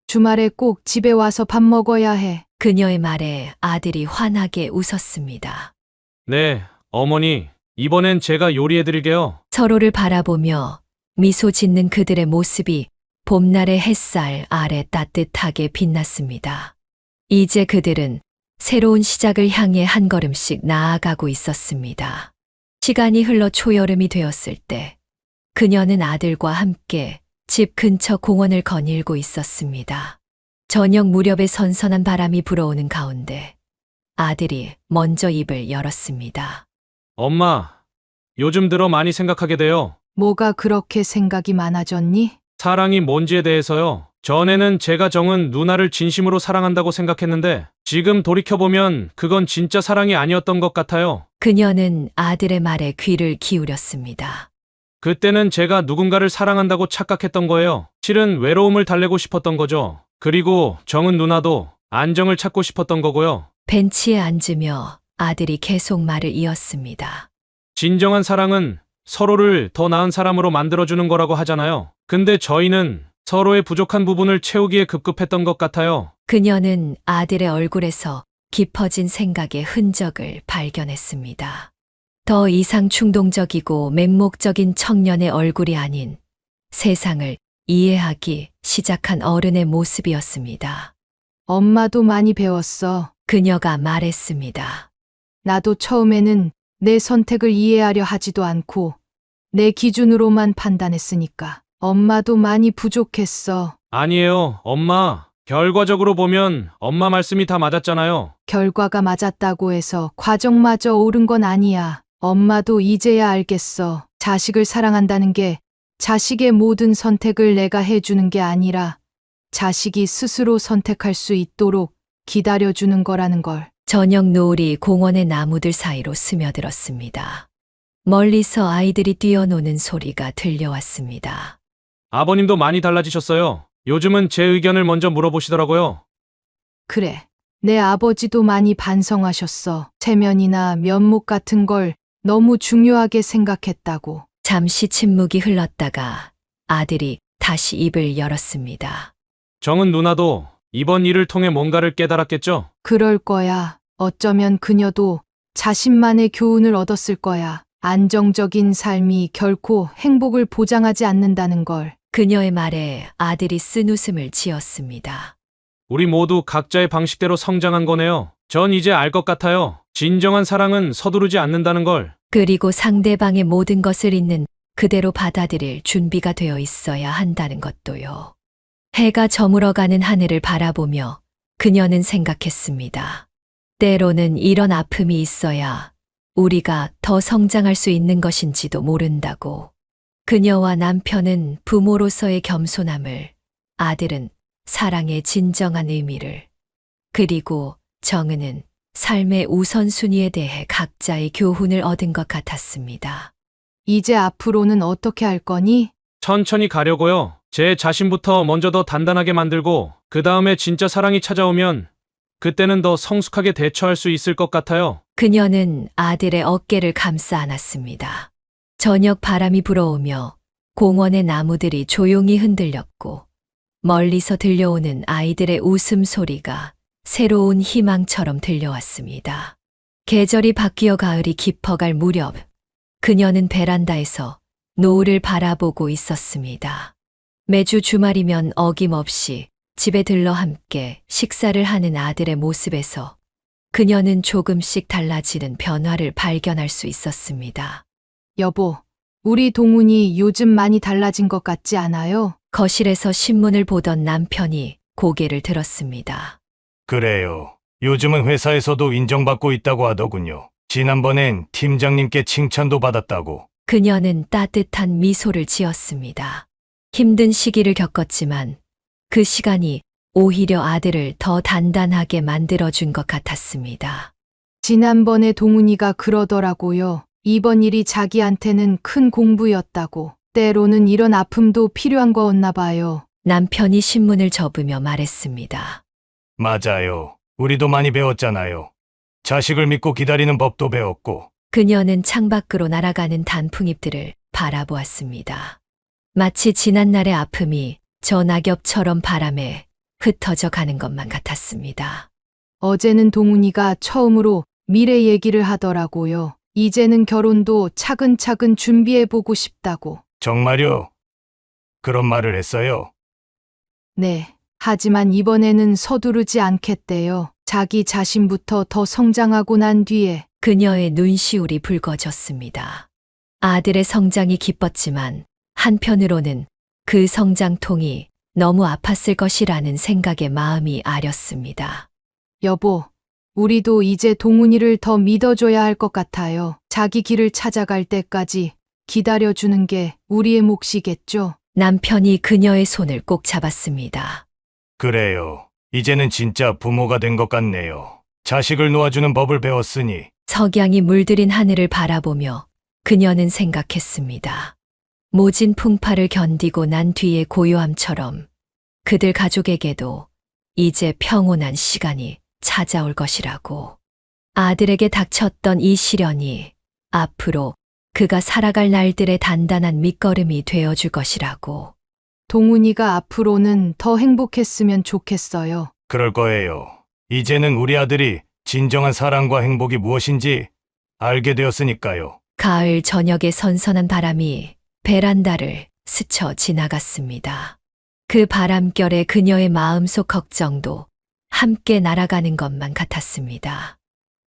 주말에 꼭 집에 와서 밥 먹어야 해. 그녀의 말에 아들이 환하게 웃었습니다. 네, 어머니, 이번엔 제가 요리해드릴게요. 서로를 바라보며 미소 짓는 그들의 모습이 봄날의 햇살 아래 따뜻하게 빛났습니다. 이제 그들은 새로운 시작을 향해 한 걸음씩 나아가고 있었습니다. 시간이 흘러 초여름이 되었을 때 그녀는 아들과 함께 집 근처 공원을 거닐고 있었습니다. 저녁 무렵에 선선한 바람이 불어오는 가운데 아들이 먼저 입을 열었습니다. 엄마, 요즘 들어 많이 생각하게 돼요. 뭐가 그렇게 생각이 많아졌니? 사랑이 뭔지에 대해서요. 전에는 제가 정은 누나를 진심으로 사랑한다고 생각했는데 지금 돌이켜보면 그건 진짜 사랑이 아니었던 것 같아요. 그녀는 아들의 말에 귀를 기울였습니다. 그때는 제가 누군가를 사랑한다고 착각했던 거예요. 실은 외로움을 달래고 싶었던 거죠. 그리고 정은 누나도 안정을 찾고 싶었던 거고요. 벤치에 앉으며 아들이 계속 말을 이었습니다. 진정한 사랑은 서로를 더 나은 사람으로 만들어주는 거라고 하잖아요. 근데 저희는 서로의 부족한 부분을 채우기에 급급했던 것 같아요. 그녀는 아들의 얼굴에서 깊어진 생각의 흔적을 발견했습니다. 더 이상 충동적이고 맹목적인 청년의 얼굴이 아닌 세상을 이해하기 시작한 어른의 모습이었습니다. 엄마도 많이 배웠어. 그녀가 말했습니다. 나도 처음에는 내 선택을 이해하려 하지도 않고 내 기준으로만 판단했으니까. 엄마도 많이 부족했어. 아니에요, 엄마. 결과적으로 보면 엄마 말씀이 다 맞았잖아요. 결과가 맞았다고 해서 과정마저 옳은 건 아니야. 엄마도 이제야 알겠어. 자식을 사랑한다는 게 자식의 모든 선택을 내가 해주는 게 아니라 자식이 스스로 선택할 수 있도록 기다려주는 거라는 걸. 저녁 노을이 공원의 나무들 사이로 스며들었습니다. 멀리서 아이들이 뛰어노는 소리가 들려왔습니다. 아버님도 많이 달라지셨어요. 요즘은 제 의견을 먼저 물어보시더라고요. 그래. 내 아버지도 많이 반성하셨어. 체면이나 면목 같은 걸 너무 중요하게 생각했다고. 잠시 침묵이 흘렀다가 아들이 다시 입을 열었습니다. 정은 누나도 이번 일을 통해 뭔가를 깨달았겠죠? 그럴 거야. 어쩌면 그녀도 자신만의 교훈을 얻었을 거야. 안정적인 삶이 결코 행복을 보장하지 않는다는 걸. 그녀의 말에 아들이 쓴 웃음을 지었습니다. 우리 모두 각자의 방식대로 성장한 거네요. 전 이제 알 것 같아요. 진정한 사랑은 서두르지 않는다는 걸. 그리고 상대방의 모든 것을 있는 그대로 받아들일 준비가 되어 있어야 한다는 것도요. 해가 저물어가는 하늘을 바라보며 그녀는 생각했습니다. 때로는 이런 아픔이 있어야 우리가 더 성장할 수 있는 것인지도 모른다고. 그녀와 남편은 부모로서의 겸손함을, 아들은 사랑의 진정한 의미를, 그리고 정은은 삶의 우선순위에 대해 각자의 교훈을 얻은 것 같았습니다. 이제 앞으로는 어떻게 할 거니? 천천히 가려고요. 제 자신부터 먼저 더 단단하게 만들고 그 다음에 진짜 사랑이 찾아오면 그때는 더 성숙하게 대처할 수 있을 것 같아요. 그녀는 아들의 어깨를 감싸 안았습니다. 저녁 바람이 불어오며 공원의 나무들이 조용히 흔들렸고 멀리서 들려오는 아이들의 웃음소리가 새로운 희망처럼 들려왔습니다. 계절이 바뀌어 가을이 깊어갈 무렵 그녀는 베란다에서 노을을 바라보고 있었습니다. 매주 주말이면 어김없이 집에 들러 함께 식사를 하는 아들의 모습에서 그녀는 조금씩 달라지는 변화를 발견할 수 있었습니다. 여보, 우리 동훈이 요즘 많이 달라진 것 같지 않아요? 거실에서 신문을 보던 남편이 고개를 들었습니다. 그래요. 요즘은 회사에서도 인정받고 있다고 하더군요. 지난번엔 팀장님께 칭찬도 받았다고. 그녀는 따뜻한 미소를 지었습니다. 힘든 시기를 겪었지만 그 시간이 오히려 아들을 더 단단하게 만들어준 것 같았습니다. 지난번에 동훈이가 그러더라고요. 이번 일이 자기한테는 큰 공부였다고. 때로는 이런 아픔도 필요한 거였나 봐요. 남편이 신문을 접으며 말했습니다. 맞아요. 우리도 많이 배웠잖아요. 자식을 믿고 기다리는 법도 배웠고. 그녀는 창밖으로 날아가는 단풍잎들을 바라보았습니다. 마치 지난날의 아픔이 저 낙엽처럼 바람에 흩어져 가는 것만 같았습니다. 어제는 동훈이가 처음으로 미래 얘기를 하더라고요. 이제는 결혼도 차근차근 준비해보고 싶다고. 정말요? 그런 말을 했어요? 네. 하지만 이번에는 서두르지 않겠대요. 자기 자신부터 더 성장하고 난 뒤에. 그녀의 눈시울이 붉어졌습니다. 아들의 성장이 기뻤지만 한편으로는 그 성장통이 너무 아팠을 것이라는 생각에 마음이 아렸습니다. 여보, 우리도 이제 동훈이를 더 믿어줘야 할 것 같아요. 자기 길을 찾아갈 때까지 기다려주는 게 우리의 몫이겠죠? 남편이 그녀의 손을 꼭 잡았습니다. 그래요. 이제는 진짜 부모가 된 것 같네요. 자식을 놓아주는 법을 배웠으니. 석양이 물들인 하늘을 바라보며 그녀는 생각했습니다. 모진 풍파를 견디고 난 뒤의 고요함처럼 그들 가족에게도 이제 평온한 시간이 찾아올 것이라고. 아들에게 닥쳤던 이 시련이 앞으로 그가 살아갈 날들의 단단한 밑거름이 되어줄 것이라고. 동훈이가 앞으로는 더 행복했으면 좋겠어요. 그럴 거예요. 이제는 우리 아들이 진정한 사랑과 행복이 무엇인지 알게 되었으니까요. 가을 저녁의 선선한 바람이 베란다를 스쳐 지나갔습니다. 그 바람결에 그녀의 마음속 걱정도 함께 날아가는 것만 같았습니다.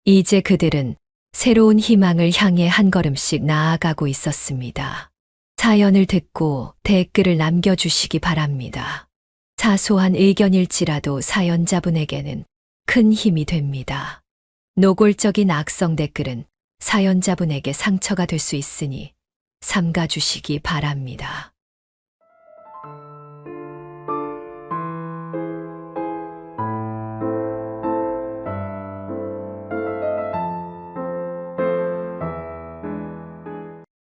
이제 그들은 새로운 희망을 향해 한 걸음씩 나아가고 있었습니다. 사연을 듣고 댓글을 남겨주시기 바랍니다. 사소한 의견일지라도 사연자분에게는 큰 힘이 됩니다. 노골적인 악성 댓글은 사연자분에게 상처가 될 수 있으니 삼가주시기 바랍니다.